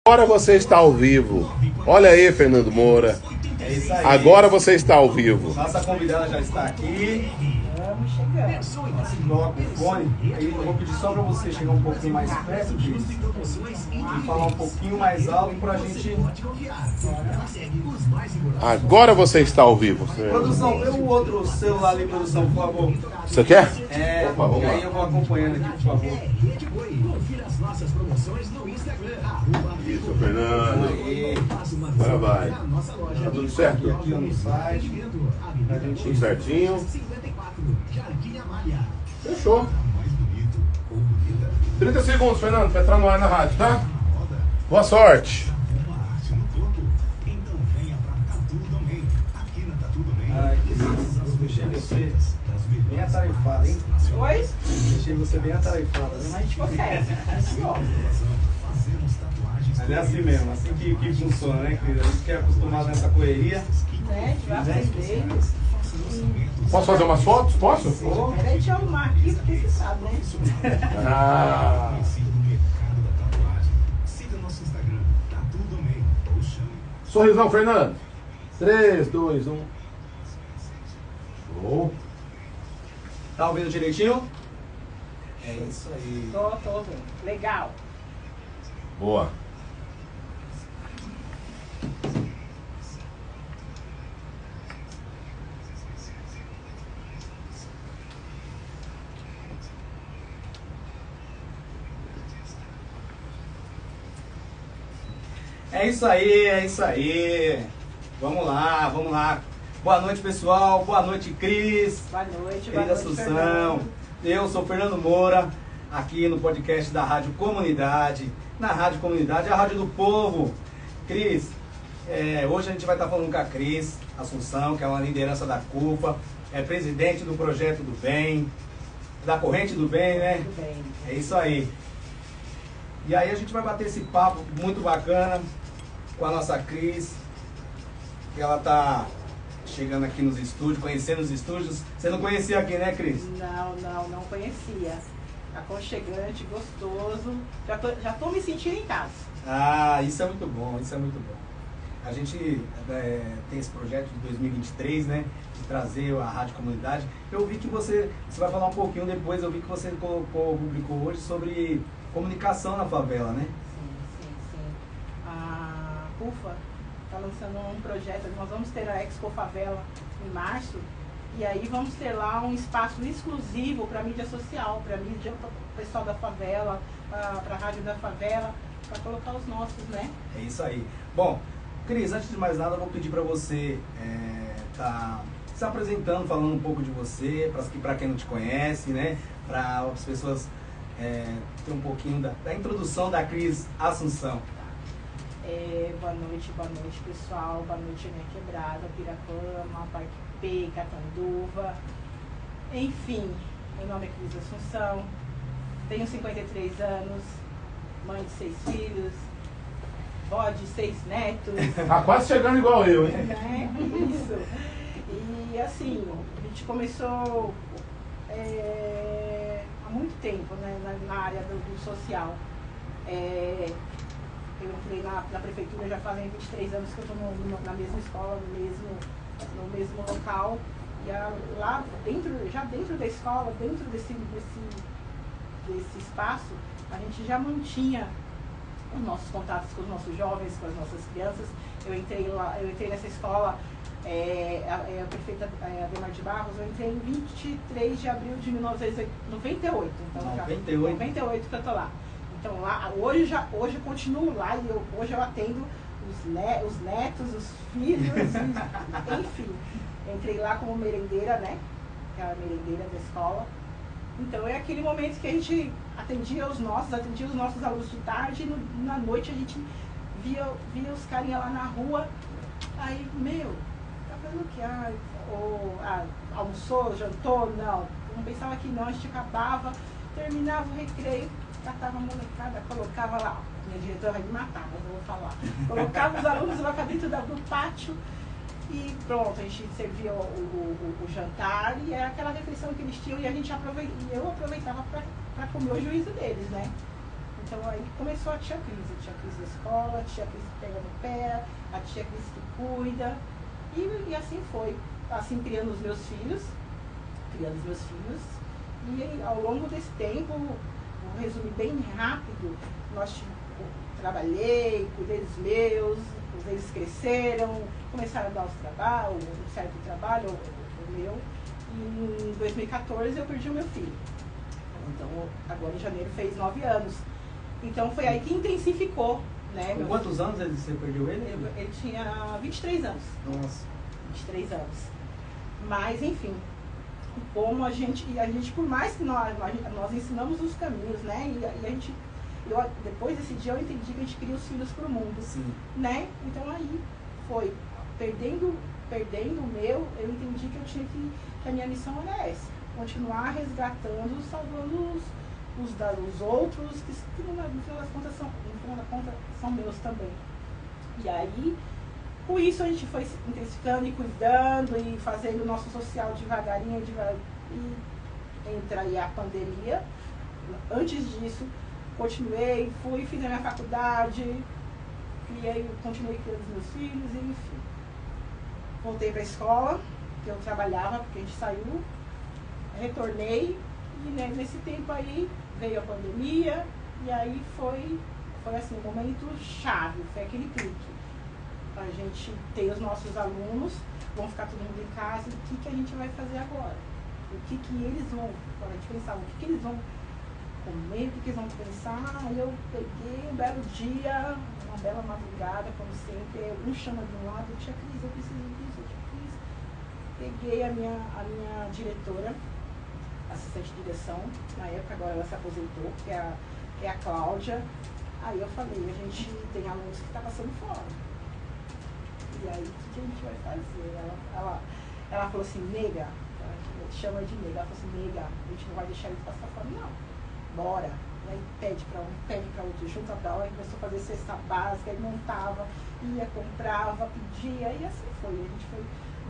Agora você está ao vivo. Olha aí, Fernando Moura. É isso aí. Agora você está ao vivo. Nossa convidada já está aqui. Vamos chegar. Coloca o fone. Aí eu vou pedir só para você chegar um pouquinho mais perto disso. E falar um pouquinho mais alto para a gente. Agora você está ao vivo. Produção, vê o outro celular ali, produção, por favor. Você quer? É, Opa, vamos e aí lá. eu vou acompanhando aqui, por favor. Isso, Fernando. Aí, Agora vai. Tá tudo certo? aqui no site. Pra gente... Tudo certinho. Fechou. 30 segundos, Fernando, para entrar no ar na rádio, tá? Boa sorte. Ai, que delícia. Deixei você bem atarefado, hein? Oi? Deixei você bem atarefado, né? Mas a gente consegue. Mas é assim mesmo, assim que funciona, né, querida? A gente que é acostumado nessa correria. Né? A gente vai aprender. Posso fazer umas fotos? Posso? Peraí, deixa eu arrumar aqui, porque você sabe, né? Ah. Sorrisão, Fernando. 3, 2, 1. Show. Tá ouvindo direitinho? É isso aí. Tô ouvindo. Legal. Boa. É isso aí, é isso aí. Vamos lá, vamos lá. Boa noite, pessoal. Boa noite, Cris. Boa noite, Querida boa noite, Assunção. Fernando. Eu sou Fernando Moura, aqui no podcast da Rádio Comunidade. Na Rádio Comunidade, a Rádio do Povo. Cris, hoje a gente vai estar falando com a Cris Assunção, que é uma liderança da CUFA, é presidente do Projeto do Bem, da Corrente do Bem, né? Tudo bem. É isso aí. E aí a gente vai bater esse papo muito bacana com a nossa Cris, que ela tá chegando aqui nos estúdios, conhecendo os estúdios. Você não conhecia aqui, né, Cris? Não conhecia. Aconchegante, gostoso. Já tô me sentindo em casa. Ah, isso é muito bom, isso é muito bom. A gente tem esse projeto de 2023, né, de trazer a Rádio Comunidade. Eu vi que você vai falar um pouquinho depois, eu vi que você publicou hoje sobre comunicação na favela, né? Sim. A CUFA está lançando um projeto, nós vamos ter a Expo Favela em março, e aí vamos ter lá um espaço exclusivo para mídia social, para mídia, para o pessoal da favela, para a Rádio da Favela, para colocar os nossos, né? É isso aí. Bom, Cris, antes de mais nada, eu vou pedir para você tá se apresentando, falando um pouco de você, para quem não te conhece, né? Para as pessoas ter um pouquinho da introdução da Cris Assunção. Boa noite, pessoal. Boa noite, minha quebrada, Pirapama, Parque P, Catanduva. Enfim, meu nome é Cris Assunção, tenho 53 anos, mãe de 6 filhos, vó de 6 netos. Tá quase chegando igual eu, hein? Né? Isso. E assim, a gente começou há muito tempo, né, na área do social. Eu entrei na prefeitura já fazem 23 anos que eu estou na mesma escola, no mesmo local. E lá dentro da escola, dentro desse espaço, a gente já mantinha os nossos contatos com os nossos jovens, com as nossas crianças. Eu entrei nessa escola, a prefeita Ademar de Barros, eu entrei em 23 de abril de 1998. Então, 98 que eu estou lá. Então lá, hoje eu continuo lá e hoje eu atendo os netos, os filhos, enfim. Entrei lá como merendeira, né? Que era a merendeira da escola. Então é aquele momento que a gente atendia os nossos alunos de tarde e na noite a gente via os carinha lá na rua. Aí, tá fazendo o quê? Almoçou, jantou? Não pensava que não, a gente acabava, terminava o recreio, catava a molecada, colocava lá, minha diretora vai me matar, mas eu vou falar. Colocava os alunos lá pra dentro do pátio e pronto, a gente servia o jantar e era aquela refeição que eles tinham e eu aproveitava para comer o juízo deles, né? Então aí começou a tia Cris da escola, a tia Cris que pega no pé, a tia Cris que cuida, e assim foi, assim criando os meus filhos, e aí, ao longo desse tempo, vou resumir bem rápido, trabalhei, cuidei dos meus, eles cresceram, começaram a dar um certo trabalho, o meu, e em 2014 eu perdi o meu filho. Então, agora em janeiro fez 9 anos. Então foi aí que intensificou, né? Com quantos anos você perdeu ele? Ele tinha 23 anos. Nossa. 23 anos. Mas, enfim, como a gente por mais que nós ensinamos os caminhos, né? Depois desse dia eu entendi que a gente cria os filhos para o mundo. Sim. Né? Então aí foi, perdendo o meu, eu entendi que a minha missão era essa, continuar resgatando, salvando os outros, que no final das contas são meus também. E aí, com isso a gente foi se intensificando e cuidando e fazendo o nosso social devagarinho, e entra aí a pandemia. Antes disso, continuei, fiz a minha faculdade, continuei criando os meus filhos, e enfim. Voltei para a escola, que eu trabalhava, porque a gente saiu, retornei, e né, nesse tempo aí veio a pandemia, e aí foi assim, um momento chave, foi aquele clique. A gente tem os nossos alunos, vão ficar todo mundo em casa, e o que a gente vai fazer agora? O que eles vão, quando a gente pensava, o que eles vão comer, o que eles vão pensar? Aí eu peguei um belo dia, uma bela madrugada, como sempre, um chama de um lado, tia Cris, eu preciso disso, tia Cris. Peguei a minha diretora, assistente de direção, na época, agora ela se aposentou, que é a Cláudia. Aí eu falei, a gente tem alunos que estão passando fora. E aí, o que a gente vai fazer? Ela falou assim, nega, ela chama de nega, ela falou assim, nega, a gente não vai deixar eles passar fora, não. Bora. E aí pede para um, pede para outro, junta para lá, começou a fazer cesta básica, aí montava, ia, comprava, pedia, e assim foi. A gente foi,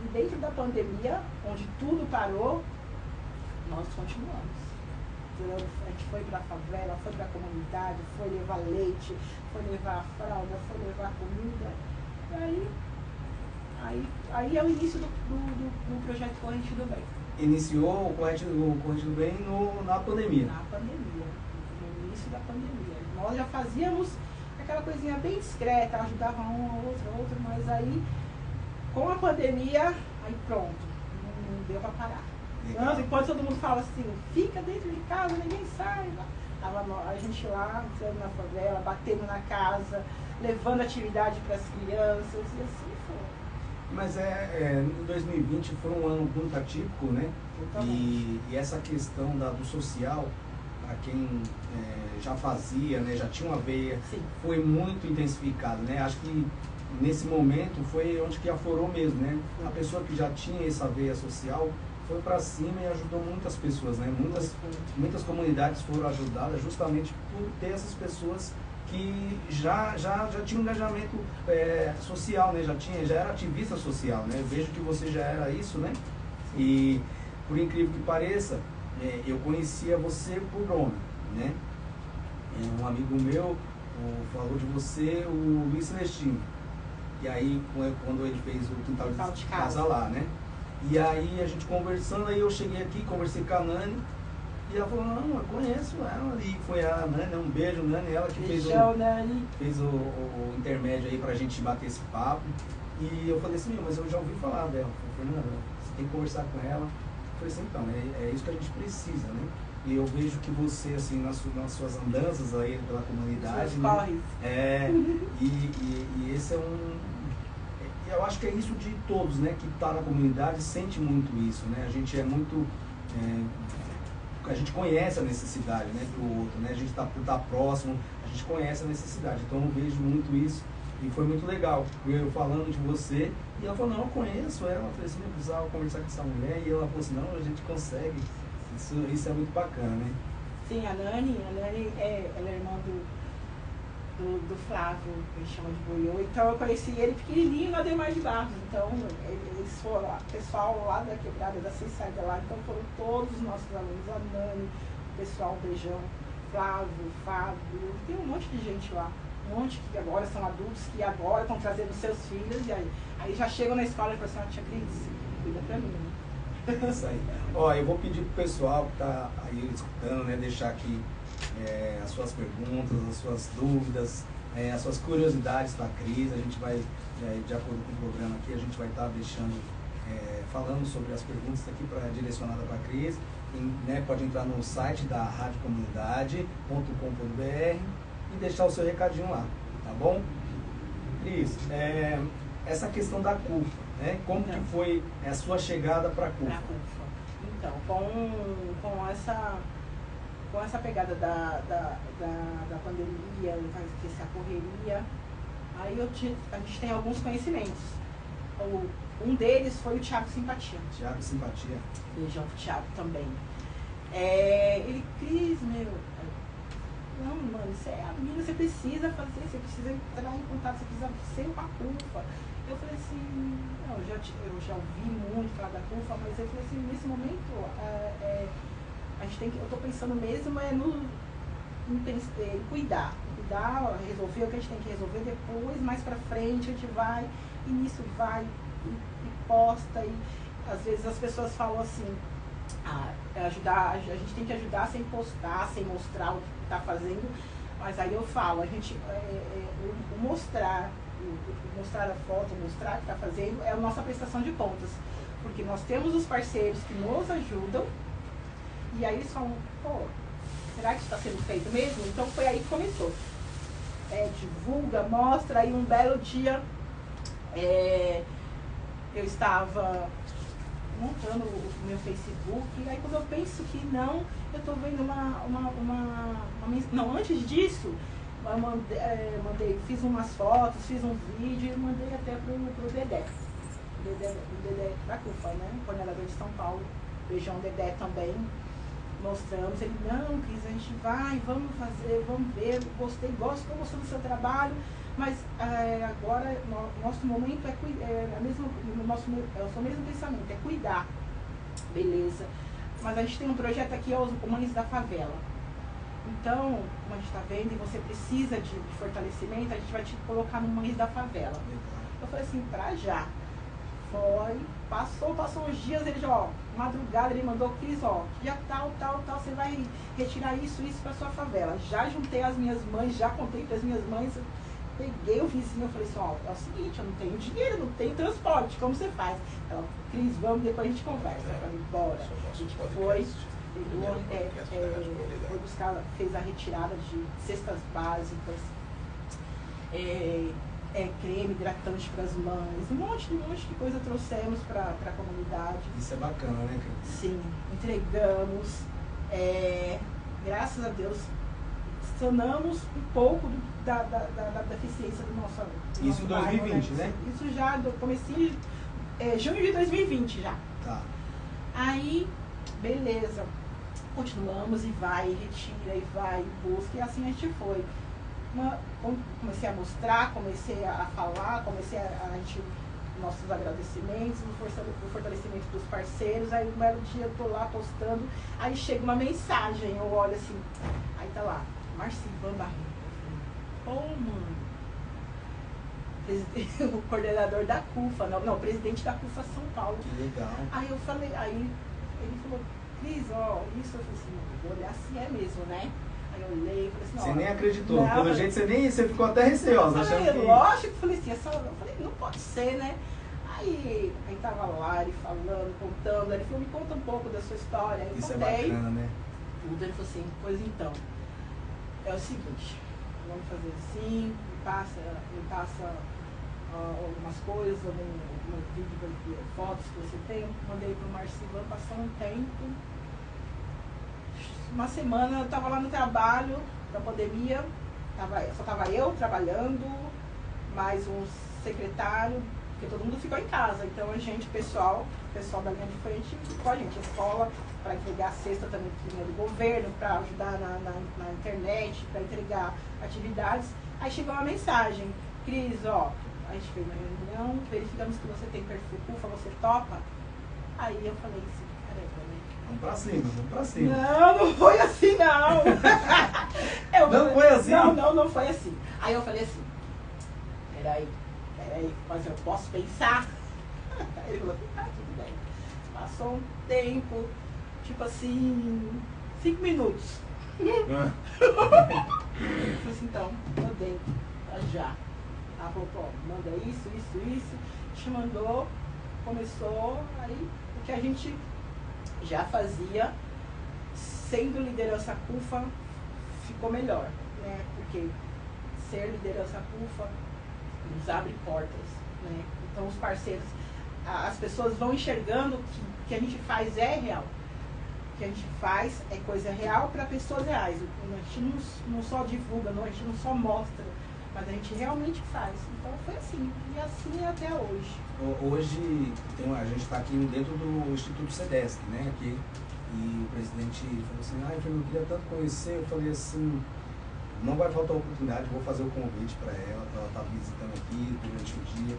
e dentro da pandemia, onde tudo parou, nós continuamos. A gente foi para a favela, foi para a comunidade, foi levar leite, foi levar fralda, foi levar comida. E aí é o início do projeto Corrente do Bem. Iniciou o Corrente do Bem na pandemia. Na pandemia, no início da pandemia. Nós já fazíamos aquela coisinha bem discreta, ajudava um ao outro, mas aí, com a pandemia, aí pronto, não deu para parar. Não, enquanto todo mundo fala assim, fica dentro de casa, ninguém sai. A gente lá, entrando na favela, batendo na casa, levando atividade para as crianças, e assim foi. Mas 2020 foi um ano muito atípico, né? E essa questão do social, para quem já fazia, né, já tinha uma veia, sim, foi muito intensificado, né? Acho que nesse momento foi onde que aflorou mesmo, né? A pessoa que já tinha essa veia social foi para cima e ajudou muitas pessoas, né? Muitas comunidades foram ajudadas justamente por ter essas pessoas que já tinha um engajamento social, né? Já era ativista social, né? Eu vejo que você já era isso, né? E por incrível que pareça, eu conhecia você por nome, né? Um amigo meu falou de você, o Luiz Celestino. E aí, quando ele fez o quintal de casa lá, né? E aí a gente conversando, aí eu cheguei aqui, conversei com a Nani, e ela falou, não, eu conheço ela. E foi a Nani, um beijo, Nani, ela que fez o intermédio aí pra gente bater esse papo. E eu falei assim, mas eu já ouvi falar dela. Eu falei, Fernanda, você tem que conversar com ela. Eu falei assim, então, é isso que a gente precisa, né? E eu vejo que você, assim, nas suas andanças aí pela comunidade, né? E esse eu acho que é isso de todos, né, que está na comunidade, sente muito isso, né? A gente é muito, a gente conhece a necessidade, né, do outro, né? A gente tá próximo, a gente conhece a necessidade. Então eu vejo muito isso e foi muito legal. Eu falando de você e ela falou, não, eu conheço ela. Eu falei assim, eu precisava conversar com essa mulher e ela falou assim, não, a gente consegue. Isso é muito bacana, né? Sim, a Nani ela é irmã do Flávio, que ele chama de Boiô. Então eu conheci ele pequenininho no Ademar de Barros. Então eles foram lá, o pessoal lá da quebrada da Seissaida lá, então foram todos os nossos alunos, a Nani, o pessoal, um beijão, Flávio, Fábio, tem um monte de gente lá. Um monte que agora são adultos, que agora estão trazendo seus filhos, e aí já chegam na escola e falam assim, tia Cris, cuida pra mim. É isso aí. Ó, eu vou pedir pro pessoal que tá aí escutando, né, deixar aqui as suas perguntas, as suas dúvidas, as suas curiosidades para a Cris. A gente vai, de acordo com o programa aqui, a gente vai estar deixando, falando sobre as perguntas aqui direcionadas para a Cris. Né, pode entrar no site da radiocomunidade.com.br e deixar o seu recadinho lá, tá bom? Cris, essa questão da CUFA, né? Como que foi a sua chegada para a CUFA? Então, com essa pegada da pandemia, essa correria, aí a gente tem alguns conhecimentos. Um deles foi o Thiago Simpatia. Thiago Simpatia. Beijão pro Thiago também. Ele, Cris, não, mano, você é amiga, você precisa fazer, você precisa entrar em contato, você precisa ser uma CUFA. Eu falei assim, não, eu já ouvi muito falar da CUFA, mas eu falei assim, nesse momento, a gente tem que, eu estou pensando mesmo em cuidar, resolver o que a gente tem que resolver, depois, mais pra frente, a gente vai, e nisso vai, e posta, e às vezes as pessoas falam assim, a gente tem que ajudar sem postar, sem mostrar o que está fazendo, mas aí eu falo, a gente mostrar a foto, mostrar o que está fazendo é a nossa prestação de contas, porque nós temos os parceiros que nos ajudam, e aí eles falam, pô, será que isso está sendo feito mesmo? Então foi aí que começou. Divulga, mostra, aí um belo dia eu estava montando o meu Facebook, e aí quando eu penso que não, eu estou vendo não, antes disso, eu mandei, fiz umas fotos, fiz um vídeo e mandei até pro Dedé. O Dedé da CUFA, né? Coordenador de São Paulo. Beijão Dedé também. Mostramos, ele, não, Cris, a gente vai, vamos fazer, vamos ver, estou gostando do seu trabalho, mas agora nosso momento é o mesmo pensamento, é cuidar, beleza, mas a gente tem um projeto aqui, os Mães da Favela, então, como a gente está vendo, e você precisa de fortalecimento, a gente vai te colocar no Mães da Favela. Eu falei assim, pra já. Passou uns dias, ele já, madrugada, ele mandou, Cris, dia tal, você vai retirar isso pra sua favela. Já juntei as minhas mães, já contei para as minhas mães, peguei o vizinho, eu falei assim, é o seguinte, eu não tenho dinheiro, não tenho transporte, como você faz? Ela, Cris, vamos, depois a gente conversa. Eu falei, bora. A gente foi buscar, fez a retirada de cestas básicas, creme hidratante para as mães, um monte de coisa trouxemos para a comunidade. Isso é bacana, né, Cris? Sim, entregamos, graças a Deus, sanamos um pouco da deficiência do nosso Isso em 2020, bairro, né? Isso já, comecei junho de 2020 já. Tá. Aí, beleza, continuamos e vai, retira, e vai, busca, e assim a gente foi. Comecei a mostrar, comecei a falar, nossos agradecimentos, o fortalecimento dos parceiros. Aí um belo dia eu tô lá postando, aí chega uma mensagem, eu olho assim, aí tá lá, Marcivan Barreto. Mano, o coordenador da CUFA, não, o presidente da CUFA São Paulo. Que legal. Aí eu falei, aí ele falou, Cris, isso, eu falei assim, vou olhar se é mesmo, né? Aí eu olhei e falei assim, você nem acreditou, não, pelo jeito você ficou até receosa, achando que... Lógico, falei assim, eu falei, não pode ser, né? Aí tava lá, ele falando, contando, ele falou, me conta um pouco da sua história. Aí eu isso contei, é bacana, né? tudo, ele falou assim, pois então, é o seguinte, vamos fazer assim, me passa algumas coisas, algum vídeo, fotos que você tem, mandei pro Marcivan, passou um tempo. Uma semana eu estava lá no trabalho da pandemia, só estava eu trabalhando, mais um secretário, porque todo mundo ficou em casa. Então a gente, o pessoal da linha de frente, ficou a gente, a escola, para entregar a cesta também do governo, para ajudar na internet, para entregar atividades. Aí chegou uma mensagem, Cris, a gente fez uma reunião, verificamos que você tem perfil CUFA, você topa? Aí eu falei assim, careca, né? Vamos pra cima, vamos pra cima. Não foi assim, não. Não foi assim? Não foi assim. Aí eu falei assim, peraí, mas eu posso pensar? Ele falou, tudo bem. Passou um tempo, tipo assim, 5 minutos. Eu falei assim, então, mandei, já. Ela falou, pô, manda isso. Te mandou, começou, aí o que a gente já fazia, sendo liderança CUFA, ficou melhor, né? Porque ser liderança CUFA nos abre portas, né? Então os parceiros, as pessoas vão enxergando que o que a gente faz é real. O que a gente faz é coisa real para pessoas reais. A gente não só divulga, a gente não só mostra, mas a gente realmente faz. Então foi assim, e assim é até hoje. Hoje a gente está aqui dentro do Instituto CEDESC, né? Aqui, e o presidente falou assim, eu queria tanto conhecer. Eu falei assim, não vai faltar oportunidade, vou fazer o convite para ela estar visitando aqui durante o dia.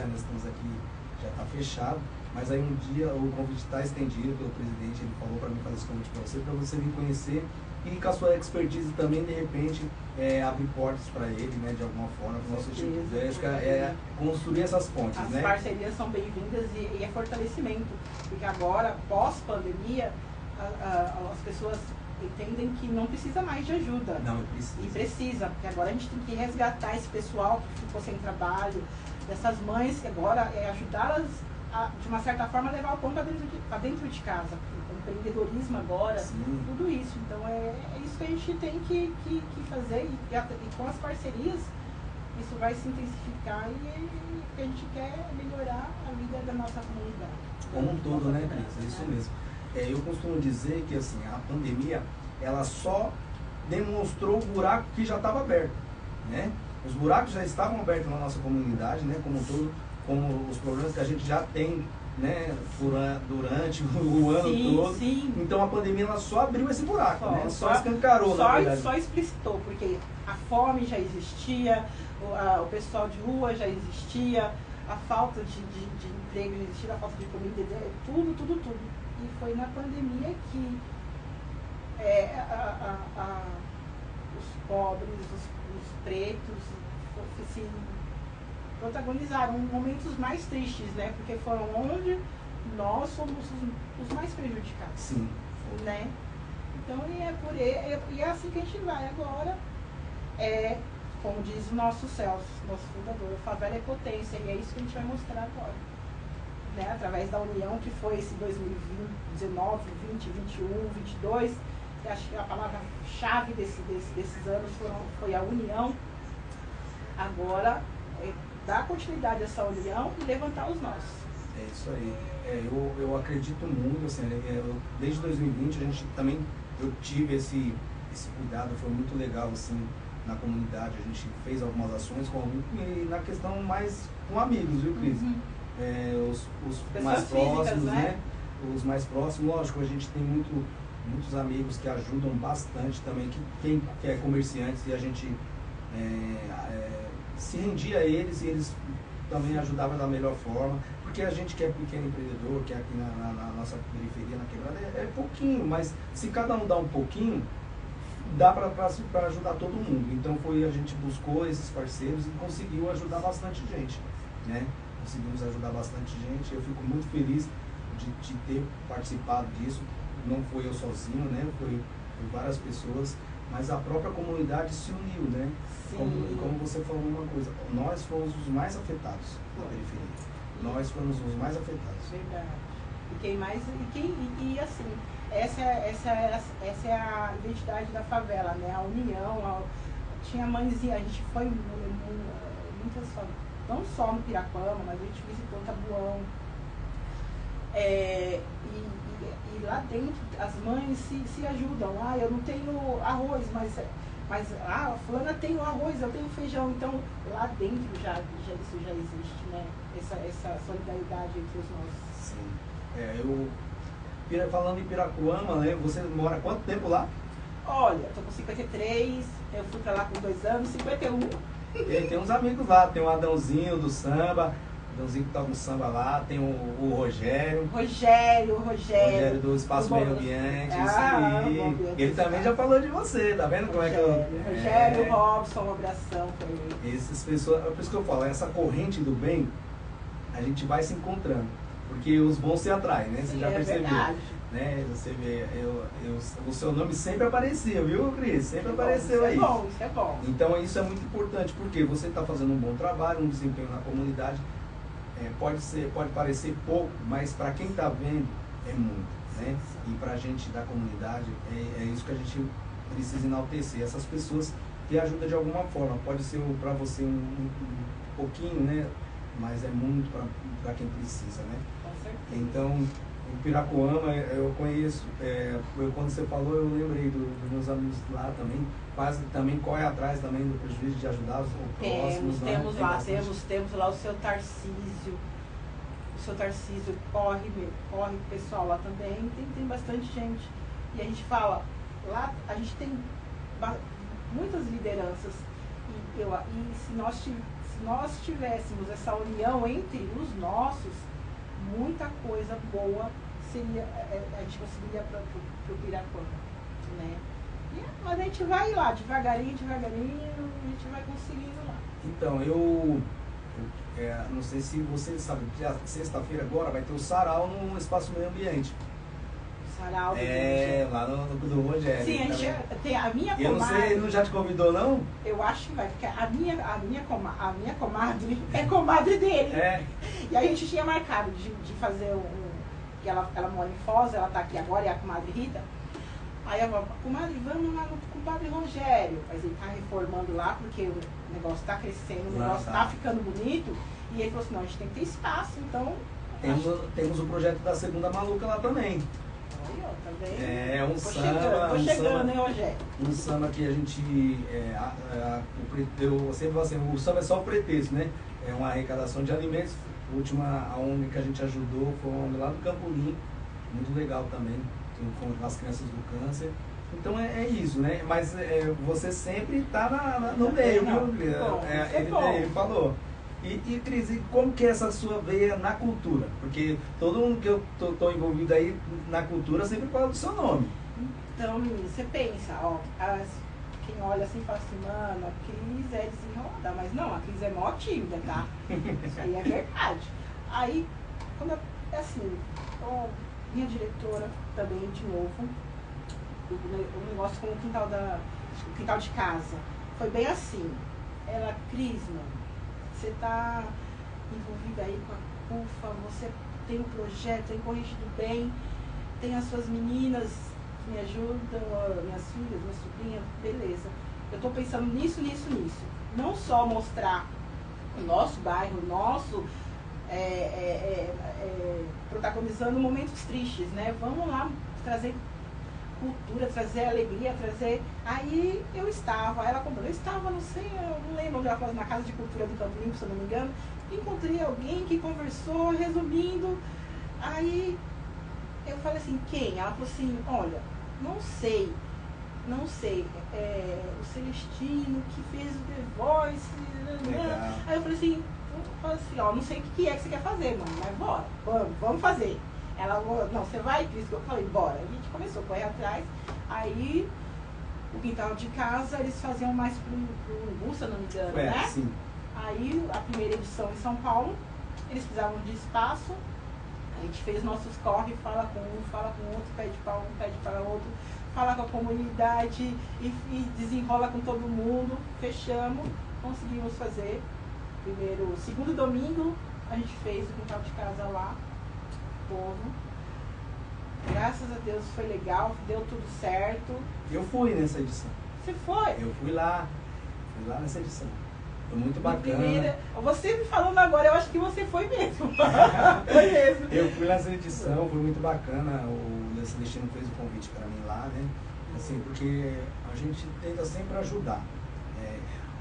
Nós estamos aqui, já está fechado, mas aí um dia o convite está estendido pelo presidente, ele falou para mim fazer esse convite para você vir conhecer e com a sua expertise também, de repente, abrir portas para ele, né, de alguma forma, para o nosso instituto. Acho que é construir essas pontes, as né? As parcerias são bem-vindas e é fortalecimento, porque agora, pós-pandemia, as pessoas entendem que não precisa mais de ajuda. Não, precisa. E precisa, porque agora a gente tem que resgatar esse pessoal que ficou sem trabalho, dessas mães, que agora é ajudá-las a, de uma certa forma, levar o pão para dentro de casa. O empreendedorismo agora, Sim. Tudo isso. Então é isso que a gente tem que fazer e com as parcerias isso vai se intensificar e o que a gente quer é melhorar a vida da nossa comunidade. Como um todo, né, Cris? É isso mesmo. Eu costumo dizer que assim, a pandemia ela só demonstrou o buraco que já estava aberto, né? Os buracos já estavam abertos na nossa comunidade, né? Como um todo, como os problemas que a gente já tem, né? Durante o ano todo. Sim. Então a pandemia ela só abriu esse buraco, né? Só escancarou, na verdade. Só explicitou, porque a fome já existia, o pessoal de rua já existia, a falta de emprego já existia, a falta de comida, tudo. E foi na pandemia que os pobres, os pretos, se protagonizaram momentos mais tristes, né? Porque foram onde nós somos os mais prejudicados. Sim. Né? Então, é assim que a gente vai agora. Como diz o nosso Celso, nosso fundador, a favela é potência, e é isso que a gente vai mostrar agora. Né? Através da união que foi esse 2019, 20, 21, 22, que acho que a palavra-chave desses anos foi a união. Agora, dar continuidade a essa união e levantar os nossos. É isso aí. Eu acredito muito, assim, desde 2020 eu tive esse cuidado, foi muito legal, assim, na comunidade. A gente fez algumas ações e na questão mais com amigos, viu, Cris? Uhum. Os mais próximos, físicas, né? Os mais próximos, lógico, a gente tem muitos amigos que ajudam bastante também, quem é comerciante, e a gente se rendia a eles e eles também ajudavam da melhor forma, porque a gente que é pequeno empreendedor, que é aqui na nossa periferia, na quebrada, é pouquinho, mas se cada um dá um pouquinho, dá para ajudar todo mundo. Então a gente buscou esses parceiros e conseguiu ajudar bastante gente, né? Conseguimos ajudar bastante gente. Eu fico muito feliz de ter participado disso. Não foi eu sozinho, né? Foi várias pessoas, mas a própria comunidade se uniu, né? Como você falou uma coisa, nós fomos os mais afetados na periferia. Nós fomos os mais afetados. Verdade. E assim, essa é a identidade da favela, né? A união, tinha mãezinha, a gente foi muitas famílias, não só no Piracama, mas a gente visitou Tabuão. E lá dentro as mães se ajudam. Eu não tenho arroz, mas a fulana tem o arroz, eu tenho feijão. Então lá dentro isso já existe, né? Essa solidariedade entre os nossos. Sim. Falando em Piracuama, né? Você mora há quanto tempo lá? Olha, eu tô com 53, eu fui pra lá com 2 anos, 51. Tem uns amigos lá, tem o Adãozinho do samba, Dãozinho que toca um samba lá, tem o Rogério. Rogério Do Espaço Meio Ambiente, isso aí. Ele também já falou de você, tá vendo como é que eu... Rogério, Robson, um abração pra ele. Essas pessoas, é por isso que eu falo, essa corrente do bem, a gente vai se encontrando. Porque os bons se atraem, né? Você já percebeu. Verdade. Né? Você vê, o seu nome sempre aparecia, viu, Cris? Sempre apareceu aí. Isso é bom. Então isso é muito importante, porque você está fazendo um bom trabalho, um desempenho na comunidade. Pode parecer pouco, mas para quem está vendo é muito, né? E para a gente da comunidade é isso que a gente precisa enaltecer. Essas pessoas que ajudam de alguma forma. Pode ser para você um pouquinho, né? Mas é muito para quem precisa, né? Com certeza. Então, o Piracuama eu conheço. Quando você falou, eu lembrei dos meus amigos lá também. Quase também corre atrás também do prejuízo de ajudar os próximos. Temos lá o seu Tarcísio. O seu Tarcísio corre o pessoal lá também. Tem bastante gente. E a gente fala, lá a gente tem muitas lideranças. E se nós tivéssemos essa união entre os nossos, muita coisa boa seria, a gente conseguiria para o Piracuama, né? Mas a gente vai lá, devagarinho, a gente vai conseguindo lá. Então, eu não sei se você sabe, que sexta-feira agora vai ter o sarau no Espaço Meio Ambiente. Sarau. Lá do Rogério. Sim, a gente tem a minha comadre. Eu não sei, ele não já te convidou, não? Eu acho que vai, porque a minha comadre é comadre dele. E a gente tinha marcado de fazer que ela mora em Foz, ela está aqui agora, é a comadre Rita. Aí eu falei, comadre, vamos lá no compadre Rogério. Mas ele está reformando lá, porque o negócio está crescendo, o negócio está ficando bonito. E ele falou assim, não, a gente tem que ter espaço, então... Temos o projeto da Segunda Maluca lá também. Aí, ó, tá vendo? É um Tô samba. chegando, hein, Rogério? Um samba que a gente. Eu sempre falo assim, o samba é só o pretexto, né? É uma arrecadação de alimentos. A última, a ONG que a gente ajudou foi uma ONG lá no Campolim, muito legal também, com as crianças do câncer. Então é isso, né? Mas você sempre está no meio, viu? Ele falou. E Cris, e como que é essa sua veia na cultura? Porque todo mundo que eu tô envolvido aí na cultura sempre fala do seu nome. Então, menino, você pensa, ó, quem olha assim fala assim, mano, a Cris é desenrolada, mas não, a Cris é mó tímida, tá? Isso aí é verdade. Aí, quando assim, minha diretora também, de novo, o negócio com o quintal de casa, foi bem assim. Ela, Cris, mano, você está envolvida aí com a CUFA, você tem um projeto, tem corrente do bem, tem as suas meninas que me ajudam, minhas filhas, minha sobrinha, beleza. Eu estou pensando nisso. Não só mostrar o nosso bairro, o nosso, protagonizando momentos tristes, né? Vamos lá trazer cultura, trazer alegria, trazer... Aí eu estava, ela comprou, não sei, eu não lembro onde ela falou, na Casa de Cultura do Campo Limpo, se eu não me engano, encontrei alguém que conversou, resumindo, aí eu falei assim, quem? Ela falou assim, olha, não sei, o Celestino que fez o The Voice, Legal. Aí eu falei assim, ó, não sei o que é que você quer fazer, mano, mas bora, vamos fazer. Ela falou, não, você vai, Cris? Eu falei, bora. A gente começou a correr atrás. Aí, o quintal de casa, eles faziam mais pro Urubu, se eu não me engano, né? Sim. Aí, a primeira edição em São Paulo, eles precisavam de espaço. A gente fez nossos corre, fala com um, fala com outro, pede para um, pede para outro, fala com a comunidade e desenrola com todo mundo. Fechamos, conseguimos fazer. Segundo domingo, a gente fez o quintal de casa lá. Povo. Graças a Deus foi legal, deu tudo certo. Eu fui nessa edição. Você foi? Eu fui lá nessa edição. Foi muito bacana. Você me falando agora, eu acho que você foi mesmo. Foi mesmo. Eu fui nessa edição, foi muito bacana. O Celestino fez o convite para mim lá, né? Assim, porque a gente tenta sempre ajudar.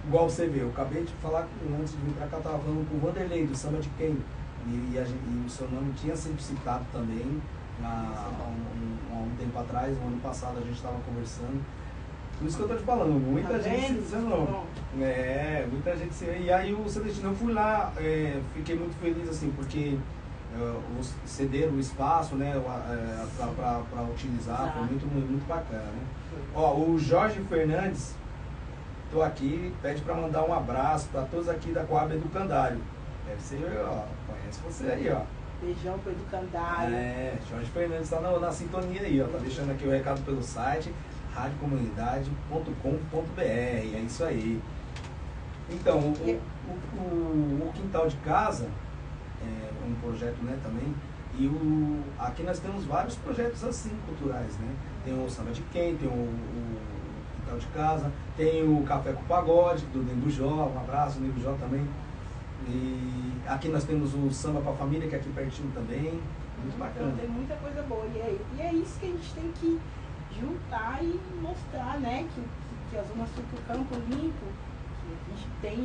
Igual você vê, eu acabei de falar, antes de vir para cá, eu estava falando com o Vanderlei, do Samba de Quem. E o seu nome tinha sido citado também há um tempo atrás, no ano passado a gente estava conversando. Por isso que eu tô te falando, muita Tá gente se vendo? decepcionou. É, muita gente se... E aí o Celestino, eu fui lá, fiquei muito feliz assim, porque cederam o espaço, né, para utilizar, foi muito bacana, né? Ó, o Jorge Fernandes, tô aqui, pede para mandar um abraço para todos aqui da Coab Educandário. Deve ser, ó, conhece você aí, ó. Beijão pro Educandário. Jorge Fernandes está na sintonia aí, ó, tá deixando aqui o recado pelo site radiocomunidade.com.br, é isso aí. Então, o Quintal de Casa é um projeto, né, também, e aqui nós temos vários projetos assim, culturais, né? Tem o Samba de Quem, tem o Quintal de Casa, tem o Café com Pagode, do Nego Jó, um abraço, Nego Jó também. E aqui nós temos o Samba pra Família, que é aqui pertinho também, muito bacana. Então tem muita coisa boa, e é isso que a gente tem que juntar e mostrar, né, que a Zona Sul, que o Campo Limpo, que a gente tem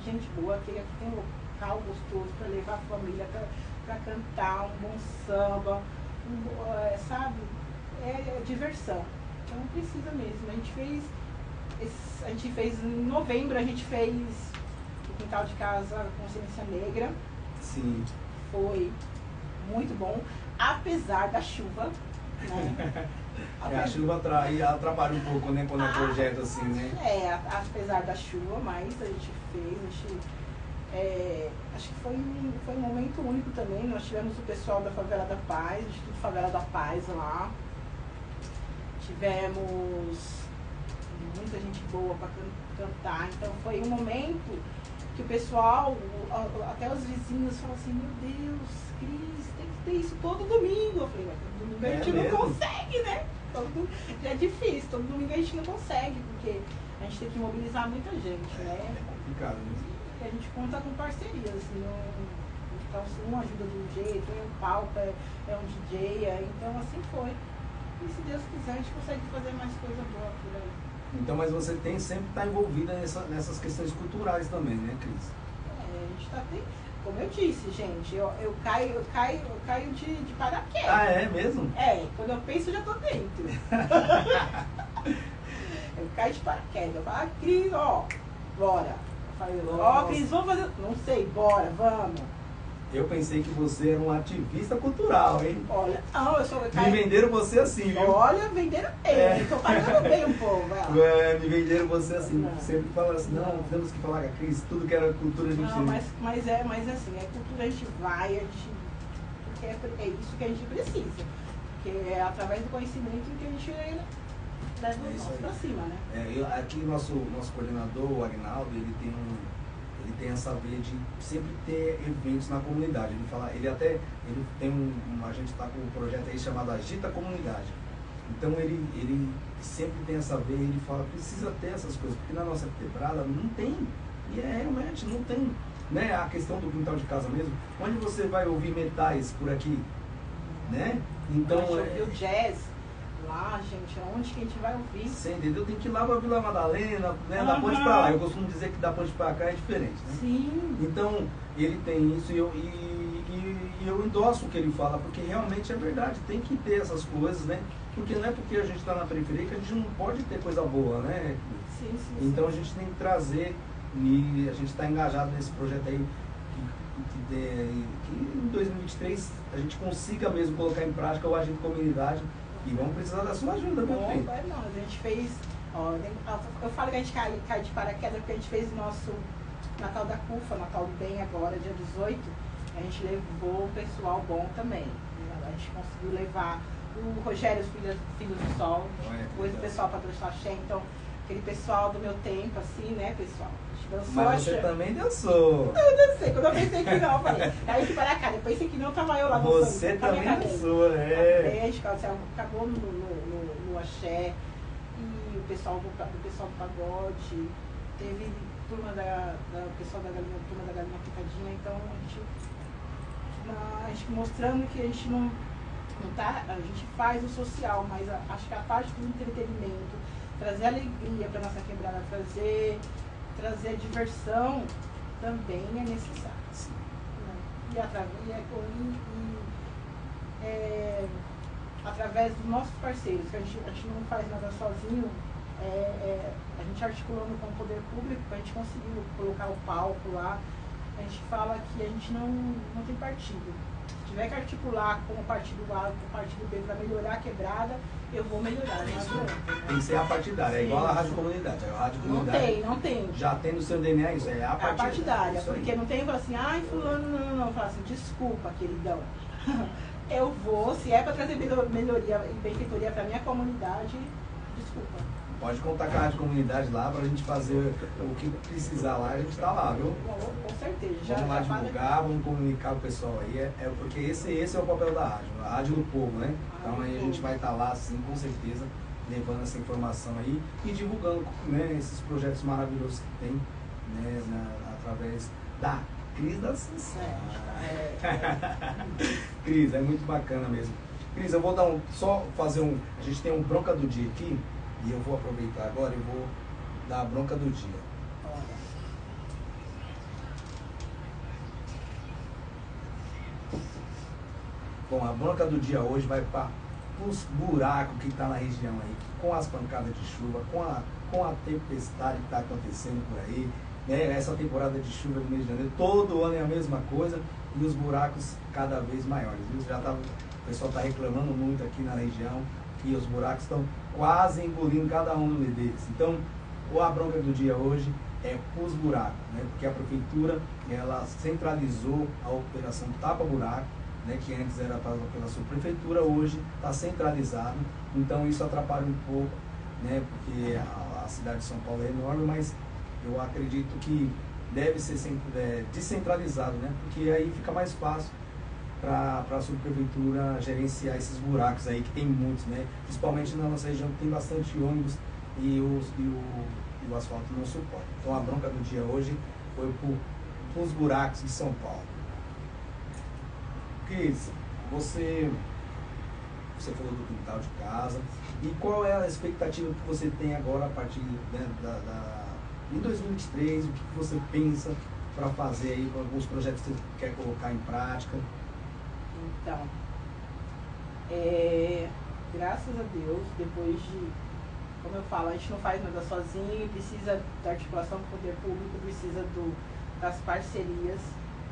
gente boa, que aqui tem um local gostoso para levar a família, para cantar um bom samba, sabe? É diversão. Então precisa mesmo. A gente fez em novembro, a gente fez o Quintal de Casa Consciência Negra. Sim. Foi muito bom, apesar da chuva, né? A chuva atrapalha um pouco, né, quando é projeto assim, né? Apesar da chuva, mas a gente fez, acho que foi um momento único também. Nós tivemos o pessoal da Favela da Paz, o Instituto Favela da Paz lá. Tivemos muita gente boa para cantar, então foi um momento que o pessoal, até os vizinhos falam assim, meu Deus, Cris, tem que ter isso todo domingo. Eu falei, mas todo domingo a gente não consegue, né? Já é difícil, todo domingo a gente não consegue, porque a gente tem que mobilizar muita gente, né? É complicado mesmo. E a gente conta com parcerias, assim, então um ajuda de um jeito, é um palco, é um DJ, então assim foi. E se Deus quiser, a gente consegue fazer mais coisa boa por aí. Então, mas você sempre está envolvida nessas questões culturais também, né, Cris? A gente está bem. Como eu disse, gente, eu caio de paraquedas. Ah, é mesmo? Quando eu penso, eu já tô dentro. Eu caio de paraquedas. Eu falo, Cris, bora. Eu falei, Cris, vamos fazer. Não sei, bora, vamos. Eu pensei que você era um ativista cultural, hein? Olha, não, eu sou... Me venderam você assim, viu? Olha, venderam bem. Tô pagando bem um pouco, me venderam você assim. Não. Sempre falaram assim, não, temos que falar com a Cris, tudo que era cultura a gente... Não, mas assim, a cultura a gente vai, porque é isso que a gente precisa. Porque é através do conhecimento que a gente leva o nosso pra cima, né? Aqui nosso coordenador, o Agnaldo, ele tem essa veia de sempre ter eventos na comunidade. Ele tem a gente está com um projeto aí chamado Agita Comunidade. Então ele sempre tem essa veia, ele fala, precisa ter essas coisas, porque na nossa quebrada não tem, e realmente não tem, né? A questão do Quintal de Casa mesmo, onde você vai ouvir metais por aqui, né? Então, a gente ouviu jazz lá, gente, onde que a gente vai ouvir? Você entendeu? Tem que ir lá pra Vila Madalena, né? Da ponte pra lá. Eu costumo dizer que da ponte pra cá é diferente, né? Sim. Então, ele tem isso e eu endosso o que ele fala, porque realmente é verdade, tem que ter essas coisas, né? Porque não é porque a gente está na periferia que a gente não pode ter coisa boa, né? Sim. Então a gente tem que trazer, e a gente está engajado nesse projeto aí, que em 2023 a gente consiga mesmo colocar em prática o Agente Comunidade. E vamos precisar da sua ajuda, meu filho. A gente fez, eu falo que a gente cai de paraquedas porque a gente fez o nosso Natal da CUFA, Natal do Bem agora, dia 18, a gente levou o pessoal bom também. A gente conseguiu levar o Rogério, os Filhos do Sol, depois o pessoal patrocinou axé, então aquele pessoal do meu tempo, assim, né, pessoal? A gente dançou. Mas você também dançou. Eu dancei, quando eu pensei que não, eu falei, aí que para cá, depois pensei que não, tava eu lá dançando. Você também dançou, né? A gente acabou no axé, e o pessoal do pagode, teve turma pessoal da Galinha Picadinha, então a gente mostrando que a gente não tá, a gente faz o social, mas acho que a parte do entretenimento, trazer alegria para nossa quebrada, trazer diversão também é necessário. Sim. Através dos nossos parceiros, que a gente não faz nada sozinho, a gente articulando com o poder público, a gente conseguiu colocar o palco lá. A gente fala que a gente não tem partido. Se tiver que articular com o partido A, com o partido B para melhorar a quebrada, eu vou melhorar. Não adianta, né? Tem que ser a partidária, é igual a Rádio Comunidade. A Rádio Comunidade Não tem. já tem no seu DNA isso, é a partidária. É a partidária, Isso aí. porque não tem falar assim, ai fulano, não. Fala assim, desculpa, queridão. Eu vou, se é para trazer melhoria e benfeitoria para minha comunidade, desculpa. Pode contar com a Rádio Comunidade lá pra gente fazer o que precisar lá, a gente tá lá, viu? Com certeza. Vamos lá divulgar, vamos comunicar o pessoal aí, porque esse é o papel da rádio, a rádio do povo, né? Então aí a gente vai estar lá, sim, com certeza, levando essa informação aí e divulgando, né, esses projetos maravilhosos que tem, né, através da Cris da Ascensão. Cris, é muito bacana mesmo. Cris, eu vou dar a gente tem um bronca do dia aqui, e eu vou aproveitar agora e vou dar a bronca do dia. Bom, a bronca do dia hoje vai para os buracos que está na região aí, com as pancadas de chuva, com a tempestade que está acontecendo por aí, né? Essa temporada de chuva do mês de janeiro, todo ano é a mesma coisa e os buracos cada vez maiores. Viu? O pessoal está reclamando muito aqui na região que os buracos estão quase engolindo cada um deles. Então, a bronca do dia hoje é os buracos, né? Porque a prefeitura ela centralizou a operação tapa-buraco, né? Que antes era pela subprefeitura, hoje está centralizado. Então, isso atrapalha um pouco, né? Porque a cidade de São Paulo é enorme, mas eu acredito que deve ser descentralizado, né? Porque aí fica mais fácil para a subprefeitura gerenciar esses buracos aí, que tem muitos, né? Principalmente na nossa região, que tem bastante ônibus e o asfalto não suporta. Então a bronca do dia hoje foi por os buracos de São Paulo. Cris, você falou do quintal de casa, e qual é a expectativa que você tem agora a partir, né, em 2023, o que você pensa para fazer aí, com alguns projetos que você quer colocar em prática? Então, graças a Deus, depois de, como eu falo, a gente não faz nada sozinho, precisa da articulação do poder público, precisa das parcerias.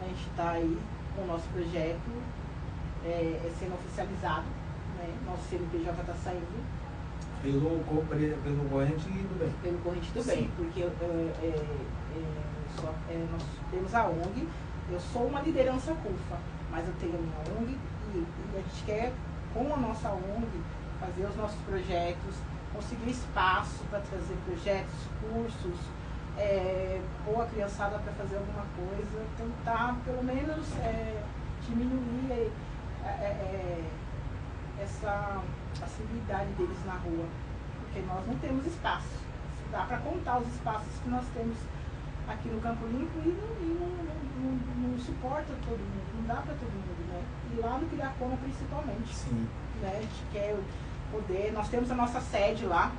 A gente está aí com o nosso projeto sendo oficializado, né? Nosso CNPJ está saindo. Pelo Corrente do Bem. Pelo Corrente do Sim. Bem, porque nós temos a ONG, eu sou uma liderança CUFA, mas eu tenho a minha ONG e a gente quer, com a nossa ONG, fazer os nossos projetos, conseguir espaço para trazer projetos, cursos, pôr a criançada para fazer alguma coisa, tentar pelo menos diminuir essa facilidade deles na rua, porque nós não temos espaço. Dá para contar os espaços que nós temos aqui no Campo Limpo e não suporta todo mundo, não dá para todo mundo, né? E lá no Piracoma principalmente. Sim. Né? A gente quer poder, nós temos a nossa sede lá,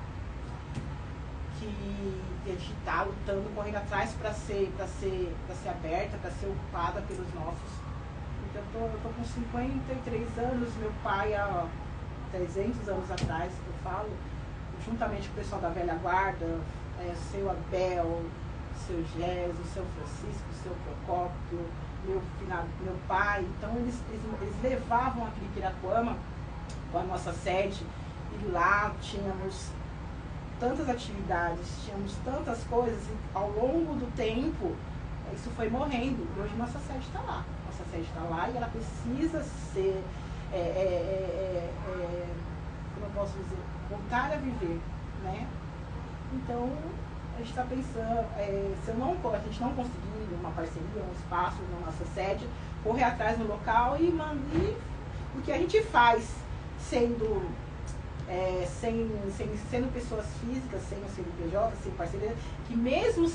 que a gente está lutando, correndo atrás para ser aberta, para ser ocupada pelos nossos. Então eu tô com 53 anos, meu pai há 300 anos atrás, que eu falo, juntamente com o pessoal da velha guarda, seu Abel, seu Gésio, seu Francisco, seu Procópio, meu pai. Então eles levavam aqui em Piraquama com a nossa sede, e lá tínhamos tantas atividades, tínhamos tantas coisas, e ao longo do tempo isso foi morrendo. E hoje nossa sede está lá. Nossa sede está lá e ela precisa ser, como eu posso dizer, voltar a viver, né? Então, a gente está pensando, se a gente não conseguir uma parceria, um espaço na nossa sede, correr atrás no local e o que a gente faz sendo pessoas físicas, sem o CNPJ, sem parceria, que mesmo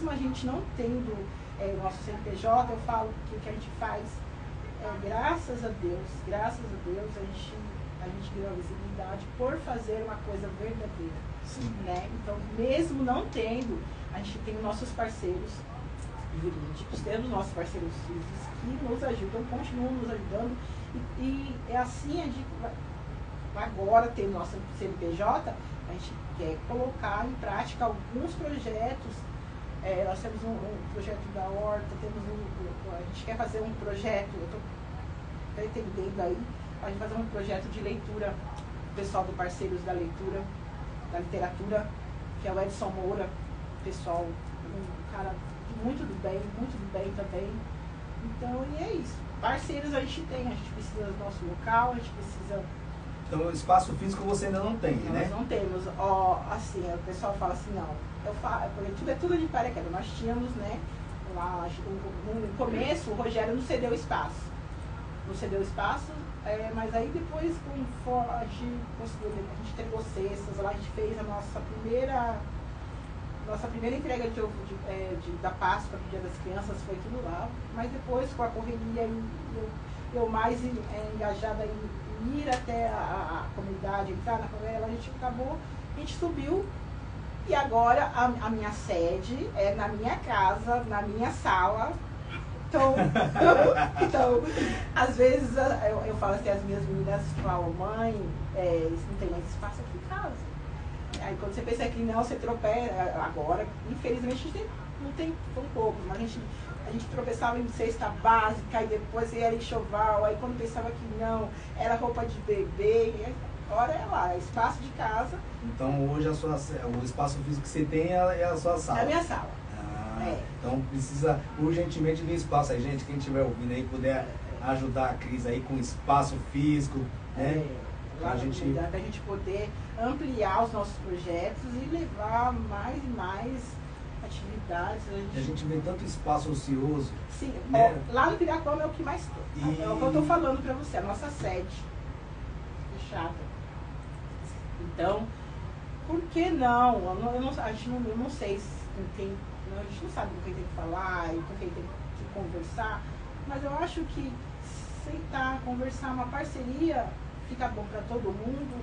a gente não tendo o nosso CNPJ, eu falo que o que a gente faz, graças a Deus, a gente ganhou a visibilidade por fazer uma coisa verdadeira. Sim. Né? Então, mesmo não tendo, a gente tem nossos parceiros jurídicos, temos nossos parceiros físicos que nos ajudam, continuam nos ajudando, e é assim, agora tem nosso CNPJ, a gente quer colocar em prática alguns projetos. Nós temos um projeto da horta, a gente quer fazer um projeto, eu estou pretendendo aí, a gente fazer um projeto de leitura, o pessoal do Parceiros da Leitura, da Literatura, que é o Edson Moura, pessoal, um cara muito do bem também. Então, e é isso. Parceiros a gente precisa do nosso local, a gente precisa... Então, o espaço físico você ainda não tem, né? Nós não temos, assim, o pessoal fala assim, não, é tudo de paraquedas. Nós tínhamos, né, lá, no começo, o Rogério não cedeu espaço. Mas aí depois, conforme a gente conseguiu, a gente entregou cestas, lá a gente fez a nossa primeira entrega da Páscoa, do Dia das Crianças, foi tudo lá. Mas depois, com a correria, eu mais engajada em ir até a comunidade, entrar na favela, a gente subiu. E agora a minha sede é na minha casa, na minha sala. Então, às vezes eu falo assim, as minhas meninas falam, mãe, não tem mais espaço aqui em casa. Aí quando você pensa que não, você tropeça. Agora, infelizmente, não tem, são poucos, mas a gente tropeçava em cesta básica e depois era enxoval. Aí quando pensava que não, era roupa de bebê. Agora é lá, é espaço de casa. Então hoje o espaço físico que você tem é a sua sala. É a minha sala. Então precisa urgentemente de espaço. Aí, gente, quem estiver ouvindo aí, puder ajudar a Cris aí com espaço físico, né? Lá pra gente poder ampliar os nossos projetos e levar mais e mais atividades. A gente vê tanto espaço ocioso. Sim, né? Lá no Piracoma é o que mais tem. É o que eu estou falando para você, a nossa sede fechada. Então, por que não? A gente não sei a gente não sabe com quem tem que falar e com quem tem que conversar, mas eu acho que sentar, conversar, uma parceria fica bom para todo mundo.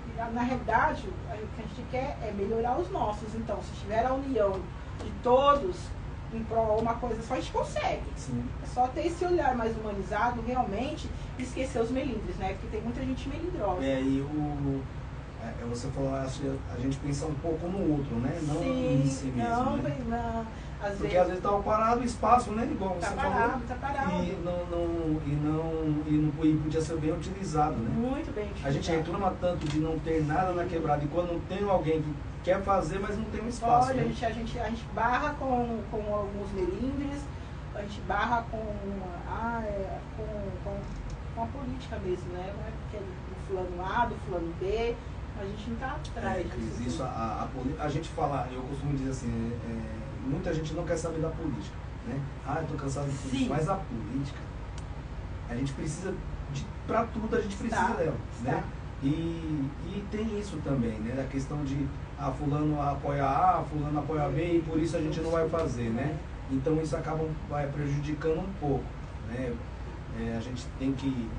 E, na realidade, o que a gente quer é melhorar os nossos. Então, se tiver a união de todos em prol de uma coisa só, a gente consegue. Sim. É só ter esse olhar mais humanizado, realmente, e esquecer os melindres, né? Porque tem muita gente melindrosa. Você falou, a gente pensa um pouco no outro, né? Não Sim, em si mesmo. não, né? não. Porque às vezes estava parado o espaço, né? Igual você falou. Tá parado. E podia ser bem utilizado, né? Muito bem utilizado. A gente reclama tanto de não ter nada na quebrada e quando tem alguém que quer fazer, mas não tem um espaço. Olha, né? a gente barra com alguns melindres, a gente barra com a política mesmo, né? Não é porque do fulano A, do fulano B, a gente não está atrás disso. Isso, a gente fala, eu costumo dizer assim, muita gente não quer saber da política, né? Eu estou cansado de política, mas a política, a gente precisa, para tudo a gente precisa dela, né? E tem isso também, né? Da questão de, fulano apoia A, fulano apoia B, e por isso a gente não vai fazer, né? Então isso vai prejudicando um pouco, né? A gente tem que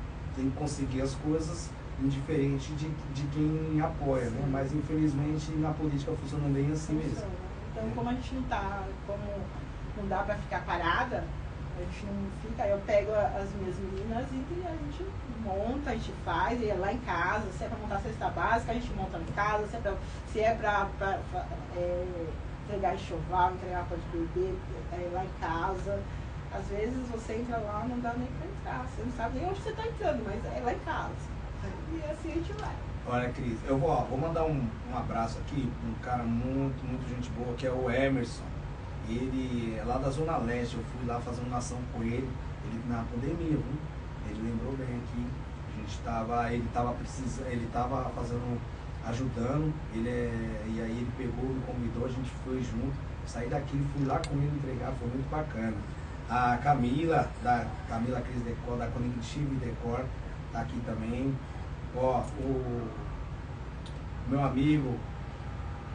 conseguir as coisas indiferente de quem apoia, né? Mas infelizmente na política funciona bem assim mesmo. Então, como a gente como não dá para ficar parada, a gente não fica, eu pego as minhas meninas e a gente monta, a gente faz, e é lá em casa, se é para montar cesta básica, a gente monta em casa, se é para entregar enxoval, entregar roupa de bebê, lá em casa. Às vezes você entra lá, não dá nem para entrar, você não sabe nem onde você está entrando, mas é lá em casa. E assim a gente vai. Olha, Cris, eu vou mandar um abraço aqui para um cara muito gente boa, que é o Emerson. Ele é lá da Zona Leste, eu fui lá fazer uma ação com ele na pandemia, viu? Ele lembrou bem aqui, ele estava ajudando, e aí ele pegou, me convidou, a gente foi junto, saí daqui, fui lá com ele entregar, foi muito bacana. A Camila Cris Decor, da Conectivi Decor, tá aqui também. Ó, o meu amigo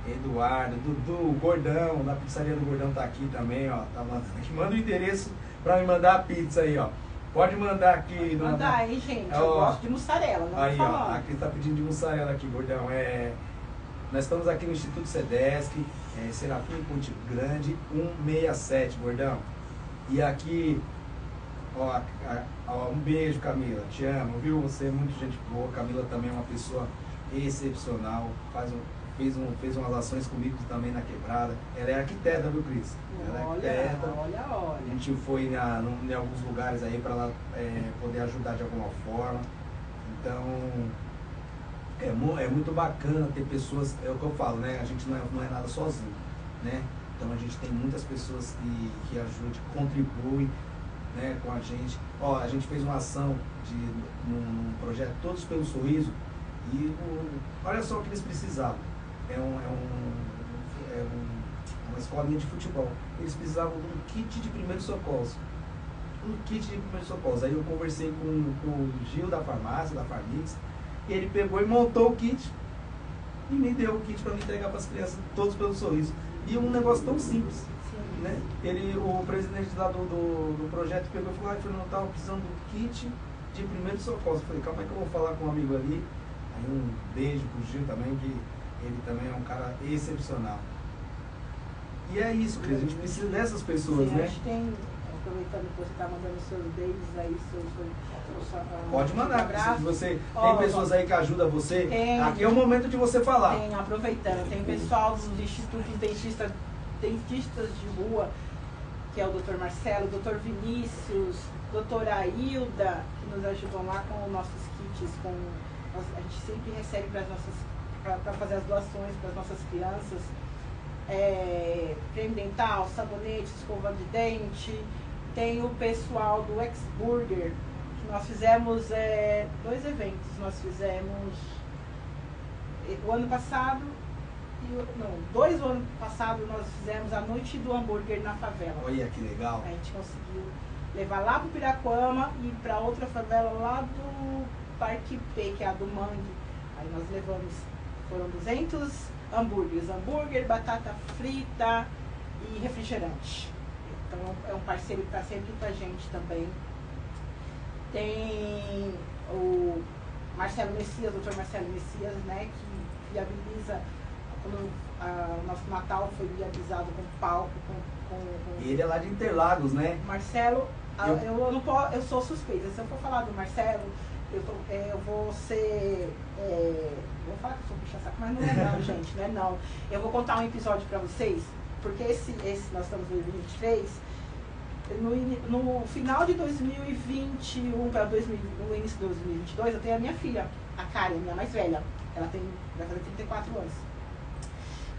Eduardo, Dudu, o Gordão, da pizzaria do Gordão tá aqui também, ó. Tá mandando aqui. Manda o endereço pra me mandar a pizza aí, ó. Pode mandar aqui. Mandar, hein, gente? Eu gosto de mussarela, não aí, falando. Ó, aqui tá pedindo de mussarela aqui, Gordão. Nós estamos aqui no Instituto Sedesc, Serafim Ponte Grande, 167, Gordão. E aqui, ó, um beijo, Camila, te amo, viu? Você é muito gente boa, Camila também é uma pessoa excepcional, fez umas ações comigo também na quebrada. Ela é arquiteta, viu, Cris? Ela é arquiteta. Olha. A gente foi em alguns lugares aí para ela poder ajudar de alguma forma. Então, é muito bacana ter pessoas, é o que eu falo, né? A gente não é nada sozinho, né? Então a gente tem muitas pessoas que ajudam, que contribuem, né, com a gente. Ó, a gente fez uma ação num projeto Todos pelo Sorriso e olha só o que eles precisavam. É uma escolinha de futebol. Eles precisavam de um kit de primeiros socorros. Um kit de primeiros socorros. Aí eu conversei com o Gil da farmácia, da Farmix, e ele pegou e montou o kit e me deu o kit para me entregar para as crianças Todos pelo Sorriso. E um negócio tão simples. Né? O presidente lá do projeto pegou e falou: Fernando, eu estava precisando do kit de primeiros socorros. Eu falei: calma aí que eu vou falar com um amigo ali. Aí um beijo pro Gil também, que ele também é um cara excepcional. E é isso, Cris, a gente precisa dessas pessoas, sim, né? Acho que tem, aproveitando que você está mandando seus beijos aí, pode mandar, abraços. se você tem pessoas aí que ajudam você, aqui é o momento de você falar. Tem, aproveitando, tem pessoal dos institutos dentistas de rua, que é o Dr. Marcelo, o Dr. Vinícius, doutora Hilda, que nos ajudam lá com os nossos kits, a gente sempre recebe para fazer as doações para as nossas crianças, creme dental, sabonete, escova de dente. Tem o pessoal do Ex-Burger, que nós fizemos 2 eventos. Nós fizemos o ano passado, 2 o ano passado nós fizemos a noite do hambúrguer na favela. Olha que legal. A gente conseguiu levar lá para o Piraquama e para outra favela lá do Parque P, que é a do Mangue. Aí nós levamos, foram 200 hambúrguer, batata frita e refrigerante. Então é um parceiro que está sempre com a gente também. Tem o Marcelo Messias, o Dr. Marcelo Messias, né, que viabiliza, quando o nosso Natal foi viabilizado com palco, com Ele é lá de Interlagos, né? Marcelo, eu sou suspeita. Se eu for falar do Marcelo, eu vou ser. Vou falar que eu sou puxa-saco, mas não é não, gente, não é não. Eu vou contar um episódio pra vocês, porque esse nós estamos em 2023. No final de 2021 para no início de 2022, eu tenho a minha filha, a Karen, minha mais velha. Ela vai fazer 34 anos.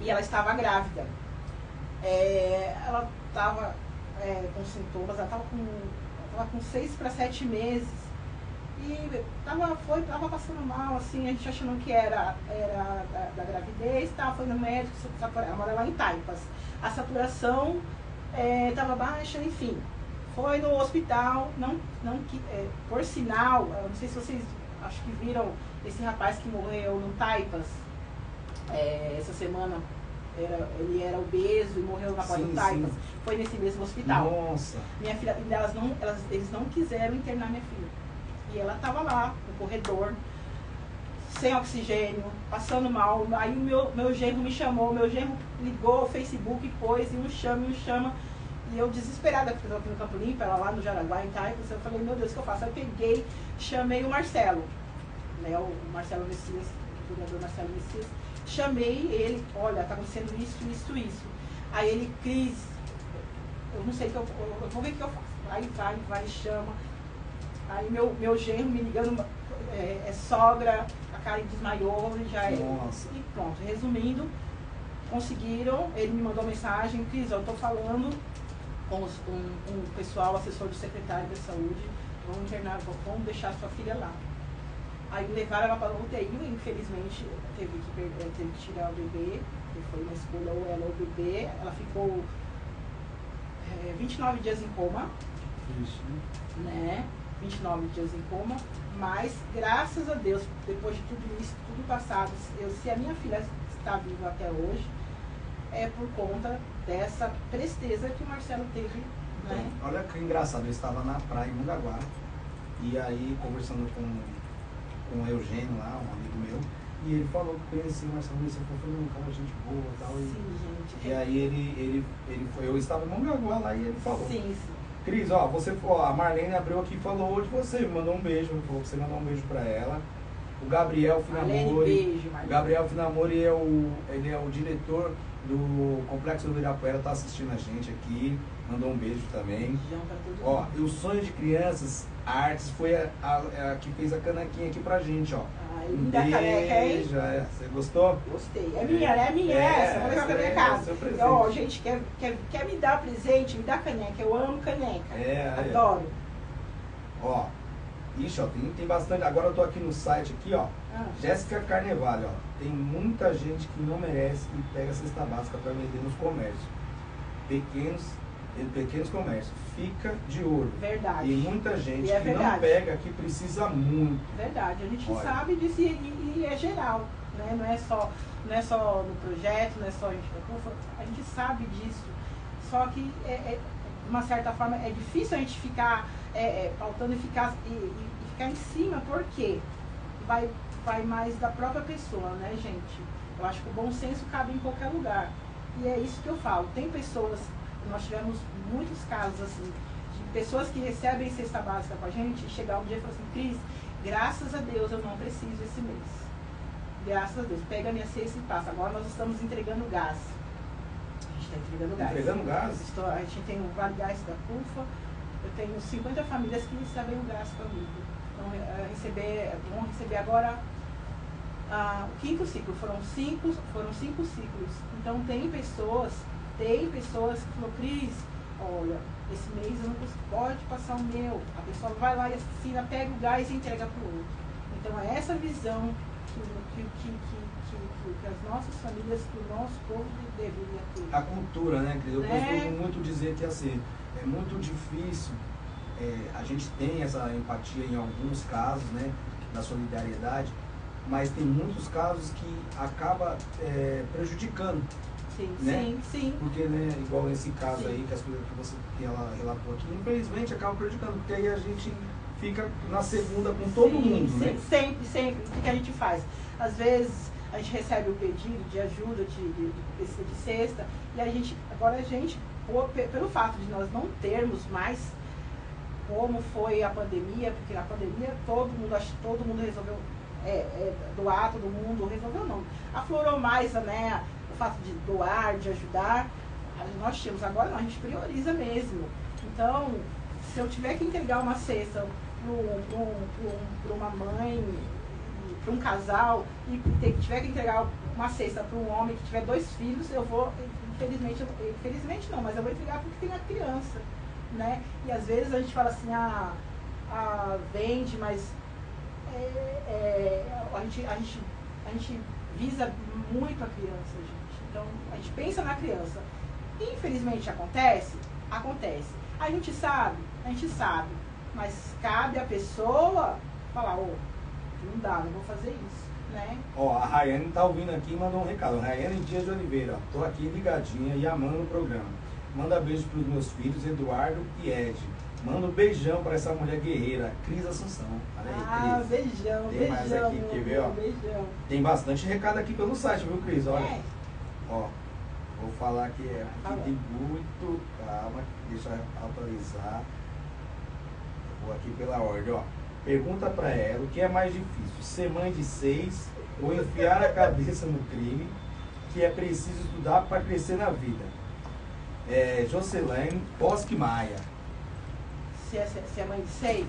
E ela estava grávida. Ela estava com sintomas, ela estava com 6 para 7 meses. E tava passando mal, assim, a gente achando que era da gravidez, foi no médico, ela mora lá em Taipas. A saturação estava baixa, enfim. Foi no hospital, por sinal, eu não sei se vocês acho que viram esse rapaz que morreu no Taipas essa semana. Ele era obeso e morreu na porta do Taipas. Sim. Foi nesse mesmo hospital. Nossa. Minha filha, eles não quiseram internar minha filha. E ela estava lá, no corredor, sem oxigênio, passando mal. Aí o meu genro me chamou, meu genro ligou o Facebook, pôs e um chama. E eu desesperada, porque eu estava aqui no Campo Limpo, ela lá no Jaraguá, em Taipas. Eu falei, meu Deus, o que eu faço? Aí eu peguei, chamei o Marcelo, né, o Marcelo Messias, o vereador Marcelo Messias. Chamei ele, olha, está acontecendo isso. Aí ele, Cris, eu não sei o que eu vou ver o que eu faço. Aí vai, chama. Aí meu genro me ligando, sogra, a Karen desmaiou, já Nossa. E pronto, resumindo, conseguiram, ele me mandou mensagem, Cris, eu estou falando com um pessoal, assessor do secretário da saúde, vamos internar, vamos deixar sua filha lá. Aí levaram ela para o UTI, infelizmente teve que tirar o bebê, que foi uma escolha ou ela ou o bebê, ela ficou 29 dias em coma. Isso. Né? 29 dias em coma, mas graças a Deus, depois de tudo isso, tudo passado, se a minha filha está viva até hoje, é por conta dessa presteza que o Marcelo teve, né? Então, olha que engraçado, eu estava na praia em Mongaguá, e aí conversando com o Eugênio lá, um amigo meu, e ele falou que conhecia o Marcelo, ele falou, um cara, gente boa e tal. Sim, gente. E aí ele foi, eu estava em Mongaguá lá e ele falou. Sim. Cris, a Marlene abriu aqui e falou de você, me mandou um beijo, falou que você mandou um beijo pra ela. O Gabriel Marlene, Finamori. beijo, O Marlene. Gabriel Finamori ele é o diretor do Complexo do Ibirapuera, tá assistindo a gente aqui. Mandou um beijo também. Beijão pra todo Ó, mundo. e o Sonho de Crianças Artes foi a que fez a canequinha aqui pra gente, ó. Ai, Um linda caneca, hein? beijo, você gostou? Gostei. É minha, né? É minha essa. Vou levar pra minha é casa. seu presente. Ó, gente, quer me dar presente? Me dá caneca. Eu amo caneca. Aí, ó. Adoro. Ó, ixi, ó, tem bastante. Agora eu tô aqui no site aqui, ó. Ah. Jéssica Carnevale, ó. Tem muita gente que não merece e pega cesta básica para vender nos comércios. Pequenos comércios. Fica de olho. Verdade. E muita gente E é que não verdade. pega, que precisa muito. Verdade, a gente Olha. sabe disso e é geral, né? Não é só no projeto, não é só a gente sabe disso. Só que de uma certa forma é difícil a gente ficar pautando e ficar em cima, porque vai mais da própria pessoa, né, gente? Eu acho que o bom senso cabe em qualquer lugar. E é isso que eu falo. Tem pessoas, nós tivemos muitos casos assim, de pessoas que recebem cesta básica com a gente, e chegar um dia e falar assim, Cris, graças a Deus eu não preciso esse mês. Graças a Deus, pega a minha cesta e passa. Agora nós estamos entregando gás. A gente está entregando gás. Entregando gás? A gente tem o Vale Gás da CUFA. Eu tenho 50 famílias que recebem o gás comigo. Então, vão receber agora o 5º ciclo. Foram cinco ciclos. Então, tem pessoas que falaram, Cris, olha, esse mês eu não consigo, pode passar o meu. A pessoa vai lá e assina, pega o gás e entrega para o outro. Então, é essa visão que as nossas famílias, que o nosso povo deveria ter. A cultura, né, Cris? Eu É. costumo muito dizer que assim, é muito difícil, a gente tem essa empatia em alguns casos, né, da solidariedade, mas tem muitos casos que acaba prejudicando. Sim, Né? sim. Porque, né, igual nesse caso Sim. aí, que as coisas que você relatou aqui, infelizmente acaba prejudicando, porque aí a gente fica na segunda com todo mundo, né? Sempre. O que a gente faz? Às vezes a gente recebe o pedido de ajuda, de cesta, e agora a gente, pelo fato de nós não termos mais, como foi a pandemia, porque na pandemia todo mundo resolveu doar, todo mundo resolveu não. Aflorou mais, né, o fato de doar, de ajudar. Nós tínhamos, agora não, a gente prioriza mesmo. Então, se eu tiver que entregar uma cesta para uma mãe, para um casal, e tiver que entregar uma cesta para um homem que tiver 2 filhos, eu vou, infelizmente não, mas eu vou entregar porque tem a criança, né? E às vezes a gente fala assim, vende, mas a gente visa muito a criança, gente. Então, a gente pensa na criança. Infelizmente acontece? Acontece. A gente sabe, mas cabe a pessoa falar, não dá, não vou fazer isso, né? Ó, a Rayane tá ouvindo aqui e mandou um recado. Rayane Dias de Oliveira, ó, tô aqui ligadinha e amando o programa. Manda beijo pros meus filhos, Eduardo e Ed. Manda um beijão pra essa mulher guerreira, Cris Assunção. Olha aí, Cris. Beijão, Tem mais beijão, aqui, quer ver, ó? beijão. Tem bastante recado aqui pelo site, viu, Cris? Olha. Ó, vou falar que aqui tem muito. Calma, deixa eu atualizar. Vou aqui pela ordem, ó. Pergunta pra ela o que é mais difícil, ser mãe de 6 ou enfiar a cabeça no crime, que é preciso estudar para crescer na vida. Jocelane Bosque Maia. Se é mãe de 6?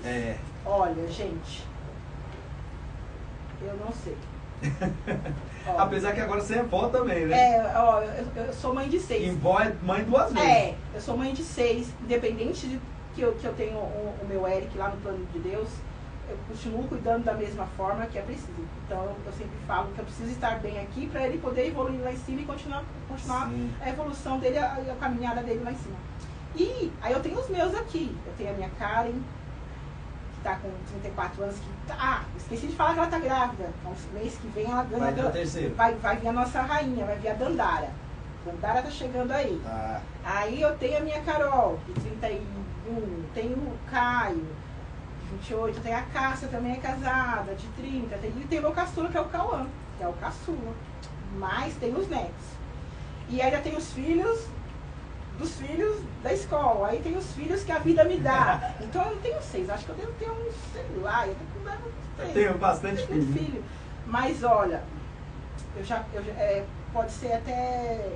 Olha, gente, eu não sei. Ó, Apesar que agora você é vó também, né? Eu sou mãe de 6. E vó é mãe 2 vezes. Eu sou mãe de 6, independente de que eu tenho o meu Eric lá no plano de Deus, eu continuo cuidando da mesma forma que é preciso. Então, eu sempre falo que eu preciso estar bem aqui para ele poder evoluir lá em cima e continuar a evolução dele, a caminhada dele lá em cima. E aí eu tenho os meus aqui. Eu tenho a minha Karen, que está com 34 anos, esqueci de falar que ela está grávida. Então, mês que vem ela ganha. Vai dar o terceiro. Vai vir a nossa rainha, vai vir a Dandara. Dandara tá chegando aí. Tá. Aí eu tenho a minha Carol, de 31, tenho o Caio, de 28, tenho a Cássia, também é casada, de 30, e tem o meu caçula, que é o Cauã, que é o caçula. Mas tem os netos. E ainda tem os filhos dos filhos da escola, aí tem os filhos que a vida me dá. Então eu não tenho 6, acho que eu devo ter uns, sei lá, eu tenho bastante filho. Mas olha, pode ser até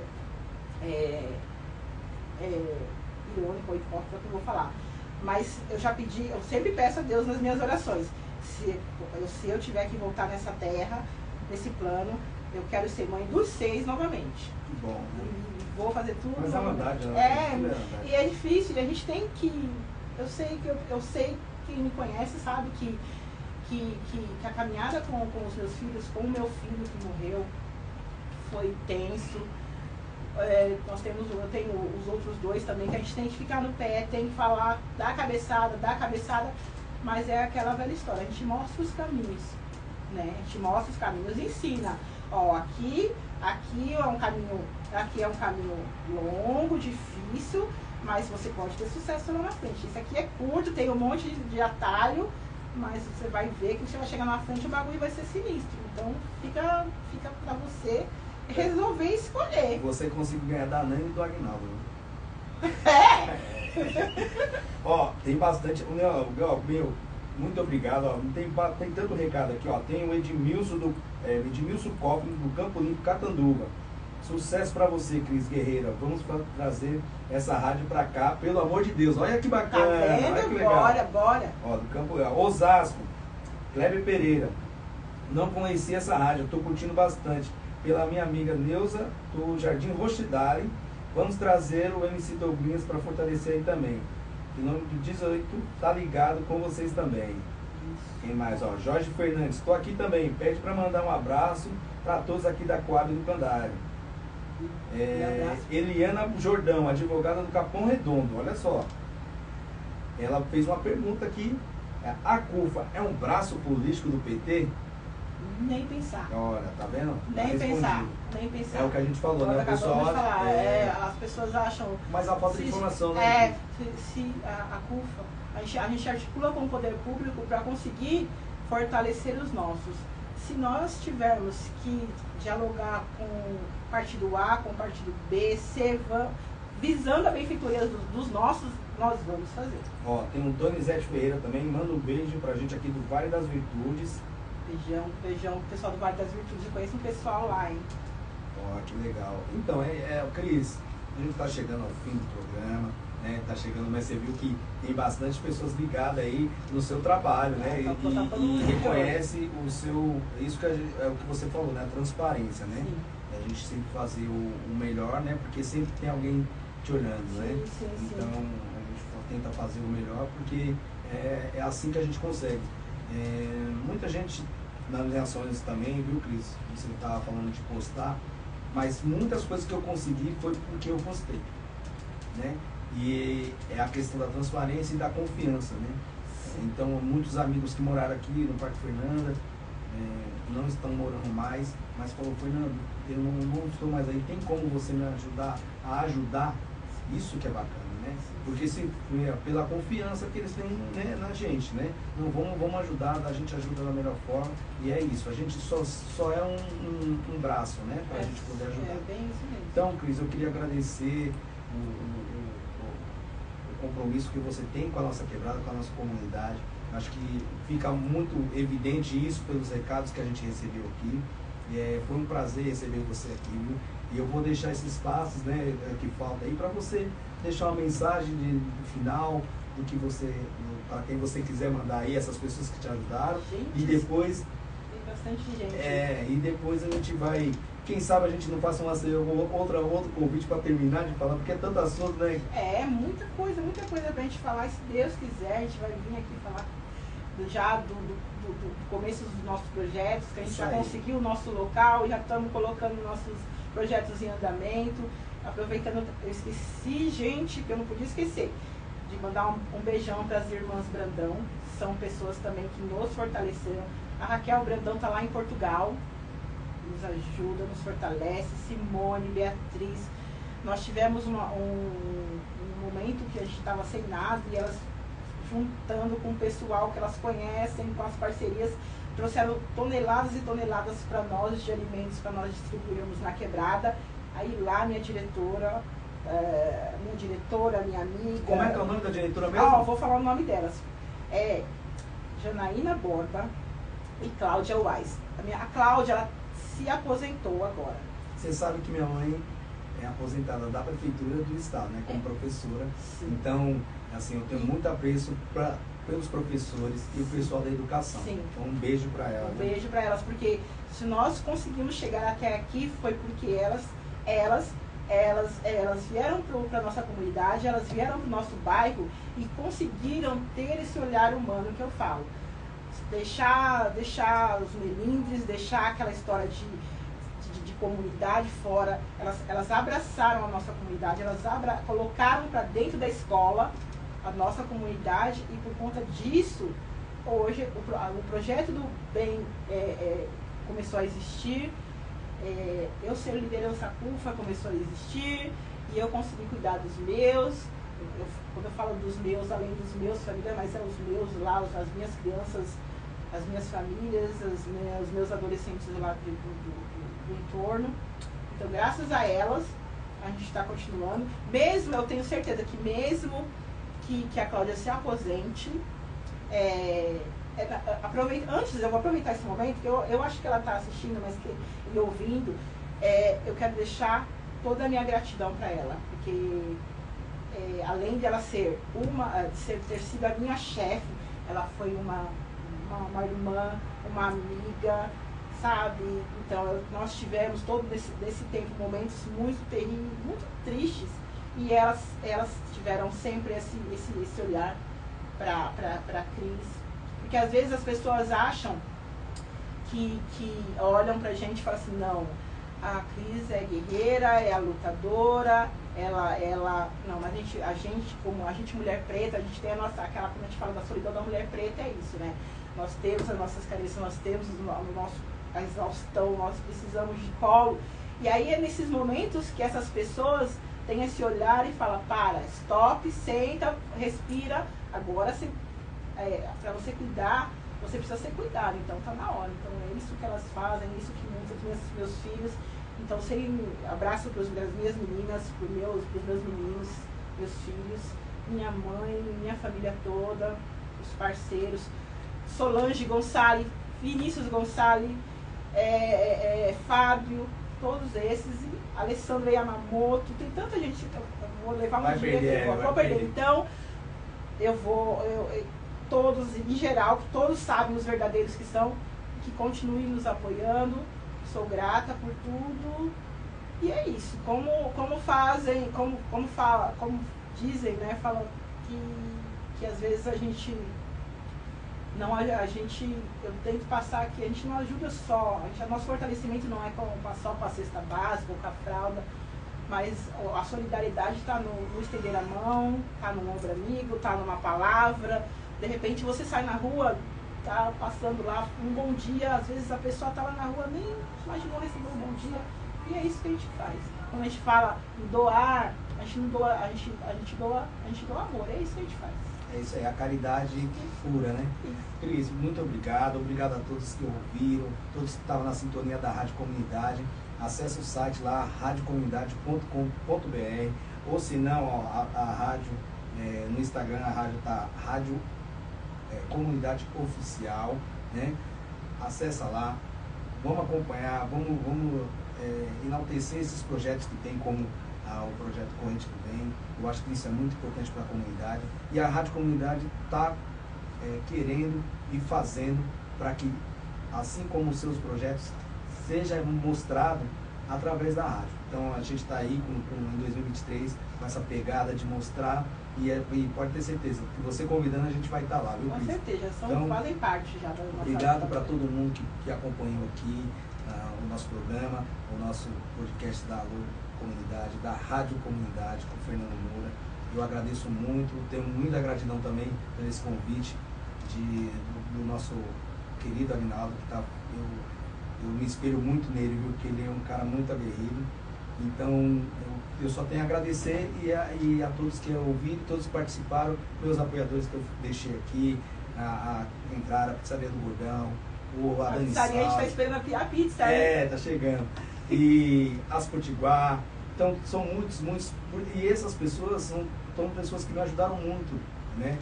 irônico ou hipócrita que eu vou falar. Mas eu já pedi, eu sempre peço a Deus nas minhas orações, se eu tiver que voltar nessa terra, nesse plano, eu quero ser mãe dos 6 novamente. Que bom. E vou fazer tudo. Mas é verdade, né? E é difícil, a gente tem que. Eu sei, quem me conhece sabe que a caminhada com os meus filhos, com o meu filho que morreu, foi tenso. Eu tenho os outros 2 também, que a gente tem que ficar no pé, tem que falar, dar cabeçada, mas é aquela velha história, a gente mostra os caminhos, né? A gente mostra os caminhos e ensina, ó, aqui é um caminho longo, difícil, mas você pode ter sucesso lá na frente. Isso aqui é curto, tem um monte de atalho, mas você vai ver que você vai chegar na frente e o bagulho vai ser sinistro. Então fica pra você resolver escolher. Você conseguiu ganhar da Nani e do Agnaldo. Ó, tem bastante. Meu, muito obrigado. Ó, tem tanto recado aqui, ó. Tem o Edmilson Coffin do Campo Limpo, Catanduva. Sucesso pra você, Cris Guerreira. Vamos trazer essa rádio pra cá, pelo amor de Deus. Olha que bacana. Tá vendo? Olha que legal. Bora. Ó, do Campo Osasco, Kleber Pereira. Não conhecia essa rádio, tô curtindo bastante. Pela minha amiga Neuza, do Jardim Rochidale. Vamos trazer o MC Douglas para fortalecer aí também. Em nome do 18, tá ligado com vocês também. Quem mais? Ó, Jorge Fernandes, estou aqui também. Pede para mandar um abraço para todos aqui da Coab do Candário. Eliana Jordão, advogada do Capão Redondo. Olha só. Ela fez uma pergunta aqui. A CUFA é um braço político do PT? Nem pensar. Olha, tá vendo? Nem pensar. É o que a gente falou, né? O pessoal acha, as pessoas acham. Mas a falta de informação, né? Se a CUFA, a gente articula com o poder público para conseguir fortalecer os nossos. Se nós tivermos que dialogar com o partido A, com o partido B, C, visando a benfeitoria dos nossos, nós vamos fazer. Ó, tem um Donizete Ferreira também, manda um beijo pra gente aqui do Vale das Virtudes. Beijão, pessoal do Vale das Virtudes, eu conheço um pessoal lá, hein? Ó, que legal. Então, Cris, a gente tá chegando ao fim do programa, né? Tá chegando, mas você viu que tem bastante pessoas ligadas aí no seu trabalho, né? E reconhece o seu, isso que é o que você falou, né? A transparência, né? Sim. A gente sempre fazer o melhor, né? Porque sempre tem alguém te olhando, né? Sim. Então, a gente tenta fazer o melhor, porque é assim que a gente consegue. Muita gente nas minhas ações também, viu, Cris? Você estava falando de postar, mas muitas coisas que eu consegui foi porque eu postei, né? E é a questão da transparência e da confiança, né? Então, muitos amigos que moraram aqui no Parque Fernanda não estão morando mais, mas falou, Fernando, eu não estou mais aí, tem como você me ajudar a ajudar? Isso que é bacana, né? Porque se pela confiança que eles têm, né, na gente, né? Não, vamos ajudar, a gente ajuda da melhor forma, e é isso, a gente só é um braço, né? Pra gente poder ajudar. É bem isso mesmo. Então, Cris, eu queria agradecer o compromisso que você tem com a nossa quebrada, com a nossa comunidade. Acho que fica muito evidente isso pelos recados que a gente recebeu aqui. Foi um prazer receber você aqui, viu? E eu vou deixar esses passos, né, que falta aí, para você deixar uma mensagem no final do que você, para quem você quiser mandar aí, essas pessoas que te ajudaram. Gente, e depois tem bastante gente. E depois a gente vai, quem sabe a gente não faça outro convite para terminar de falar, porque é tanto assunto, né? Muita coisa pra gente falar, e se Deus quiser, a gente vai vir aqui falar já do começo dos nossos projetos, que a gente já conseguiu o nosso local, já estamos colocando nossos projetos em andamento. Aproveitando, eu esqueci, gente, que eu não podia esquecer, de mandar um beijão para as irmãs Brandão, são pessoas também que nos fortaleceram. A Raquel Brandão está lá em Portugal, nos ajuda, nos fortalece, Simone, Beatriz. Nós tivemos um momento que a gente estava sem nada e elas, juntando com o pessoal que elas conhecem, com as parcerias, trouxeram toneladas e toneladas para nós de alimentos, para nós distribuirmos na quebrada. Aí lá minha diretora, minha diretora, minha amiga. Como é que é o nome da diretora mesmo? Ah, vou falar o nome delas. É Janaína Borba e Cláudia Wise. A Cláudia, ela se aposentou agora. Você sabe que minha mãe é aposentada da prefeitura do estado, né, como professora. Sim. Então, assim, eu tenho muito apreço pelos professores e o pessoal da educação. Sim. Então, um beijo para elas. Um beijo para elas, porque se nós conseguimos chegar até aqui foi porque elas vieram para a nossa comunidade, elas vieram para o nosso bairro e conseguiram ter esse olhar humano que eu falo. Deixar os melindres, deixar aquela história de comunidade fora. Elas abraçaram a nossa comunidade, elas colocaram para dentro da escola a nossa comunidade e por conta disso, hoje o projeto do bem começou a existir. Eu ser liderança CUFA começou a existir e eu consegui cuidar dos meus. Quando eu falo dos meus, além dos meus famílias, mas é os meus lá, as minhas crianças, as minhas famílias, os meus adolescentes lá do entorno. Então, graças a elas, a gente está continuando. Mesmo, eu tenho certeza que mesmo que a Cláudia se aposente, antes, eu vou aproveitar esse momento, que eu acho que ela está assistindo, mas e ouvindo, eu quero deixar toda a minha gratidão para ela, porque além de ela ter sido a minha chefe, ela foi uma irmã, uma amiga, sabe? Então, nós tivemos todo desse tempo momentos muito terríveis, muito tristes, e elas tiveram sempre esse olhar para a Cris. Porque às vezes as pessoas acham que olham pra gente e falam assim, não, a Cris é guerreira, é a lutadora, não, mas a gente, como a gente mulher preta, a gente tem quando a gente fala da solidão da mulher preta, é isso, né? Nós temos as nossas carências, nós temos a exaustão, nós precisamos de colo. E aí é nesses momentos que essas pessoas têm esse olhar e falam, stop, senta, respira, agora para você cuidar, você precisa ser cuidado, então tá na hora. Então é isso que elas fazem, é isso que muitos meus filhos. Então abraço para as minhas meninas, para os meus meninos, meus filhos, minha mãe, minha família toda, os parceiros, Solange Gonçalves, Vinícius Gonçalves, Fábio, todos esses, e Alessandra Yamamoto, tem tanta gente, eu vou levar um dia, vou perder. Então, todos, em geral, todos sabem os verdadeiros que continuem nos apoiando, sou grata por tudo, e é isso. Como fazem, como dizem, né, falam que às vezes eu tento passar aqui, a gente não ajuda só, nosso fortalecimento não é só com a cesta básica ou com a fralda, mas a solidariedade está no estender a mão, está no ombro amigo, está numa palavra. De repente você sai na rua, tá passando lá um bom dia, às vezes a pessoa está lá na rua, nem imaginou receber um bom dia, e é isso que a gente faz. Quando a gente fala em doar, a gente não doa, a gente doa amor, é isso que a gente faz. É isso aí, a caridade pura, né? Cris, muito obrigado. Obrigado a todos que ouviram, todos que estavam na sintonia da Rádio Comunidade. Acesse o site lá, radiocomunidade.com.br, ou se não, a rádio, no Instagram, a rádio está Rádio Comunidade Oficial, né? Acessa lá, vamos acompanhar, vamos enaltecer esses projetos que tem, como o projeto Corrente do Bem. Eu acho que isso é muito importante para a comunidade, e a Rádio Comunidade está querendo e fazendo para que, assim como os seus projetos, seja mostrado através da rádio. Então a gente está aí em 2023 com essa pegada de mostrar, e pode ter certeza que você convidando, a gente vai estar lá, viu, Cris? Com certeza, então, fazem parte já da nossa. Obrigado para todo mundo que acompanhou aqui o nosso programa, o nosso podcast da Alô Comunidade, da Rádio Comunidade, com o Fernando Moura. Eu agradeço muito, tenho muita gratidão também por esse convite do nosso querido Aguinaldo, que eu me espelho muito nele, viu? Porque ele é um cara muito aguerrido. Então, eu só tenho a agradecer, e a todos que ouviram, todos que participaram, meus apoiadores que eu deixei aqui, a Entrada, a Pizzaria do Gordão, a Dani Salles. A gente está esperando a pizza, tá chegando. E as Potiguar, Então, são muitos, e essas pessoas são pessoas que me ajudaram muito, né,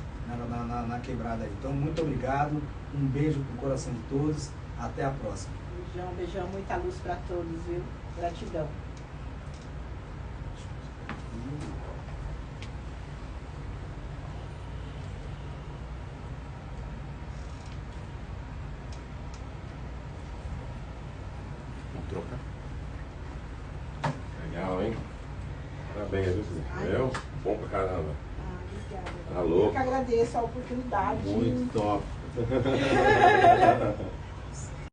na quebrada aí. Então, muito obrigado, um beijo pro coração de todos, até a próxima. Beijão, muita luz para todos, viu? Gratidão. Vamos trocar. Legal, hein? Parabéns, viu, Silvio? Bom pra caramba. Obrigada. Alô? Eu que agradeço a oportunidade. Muito top.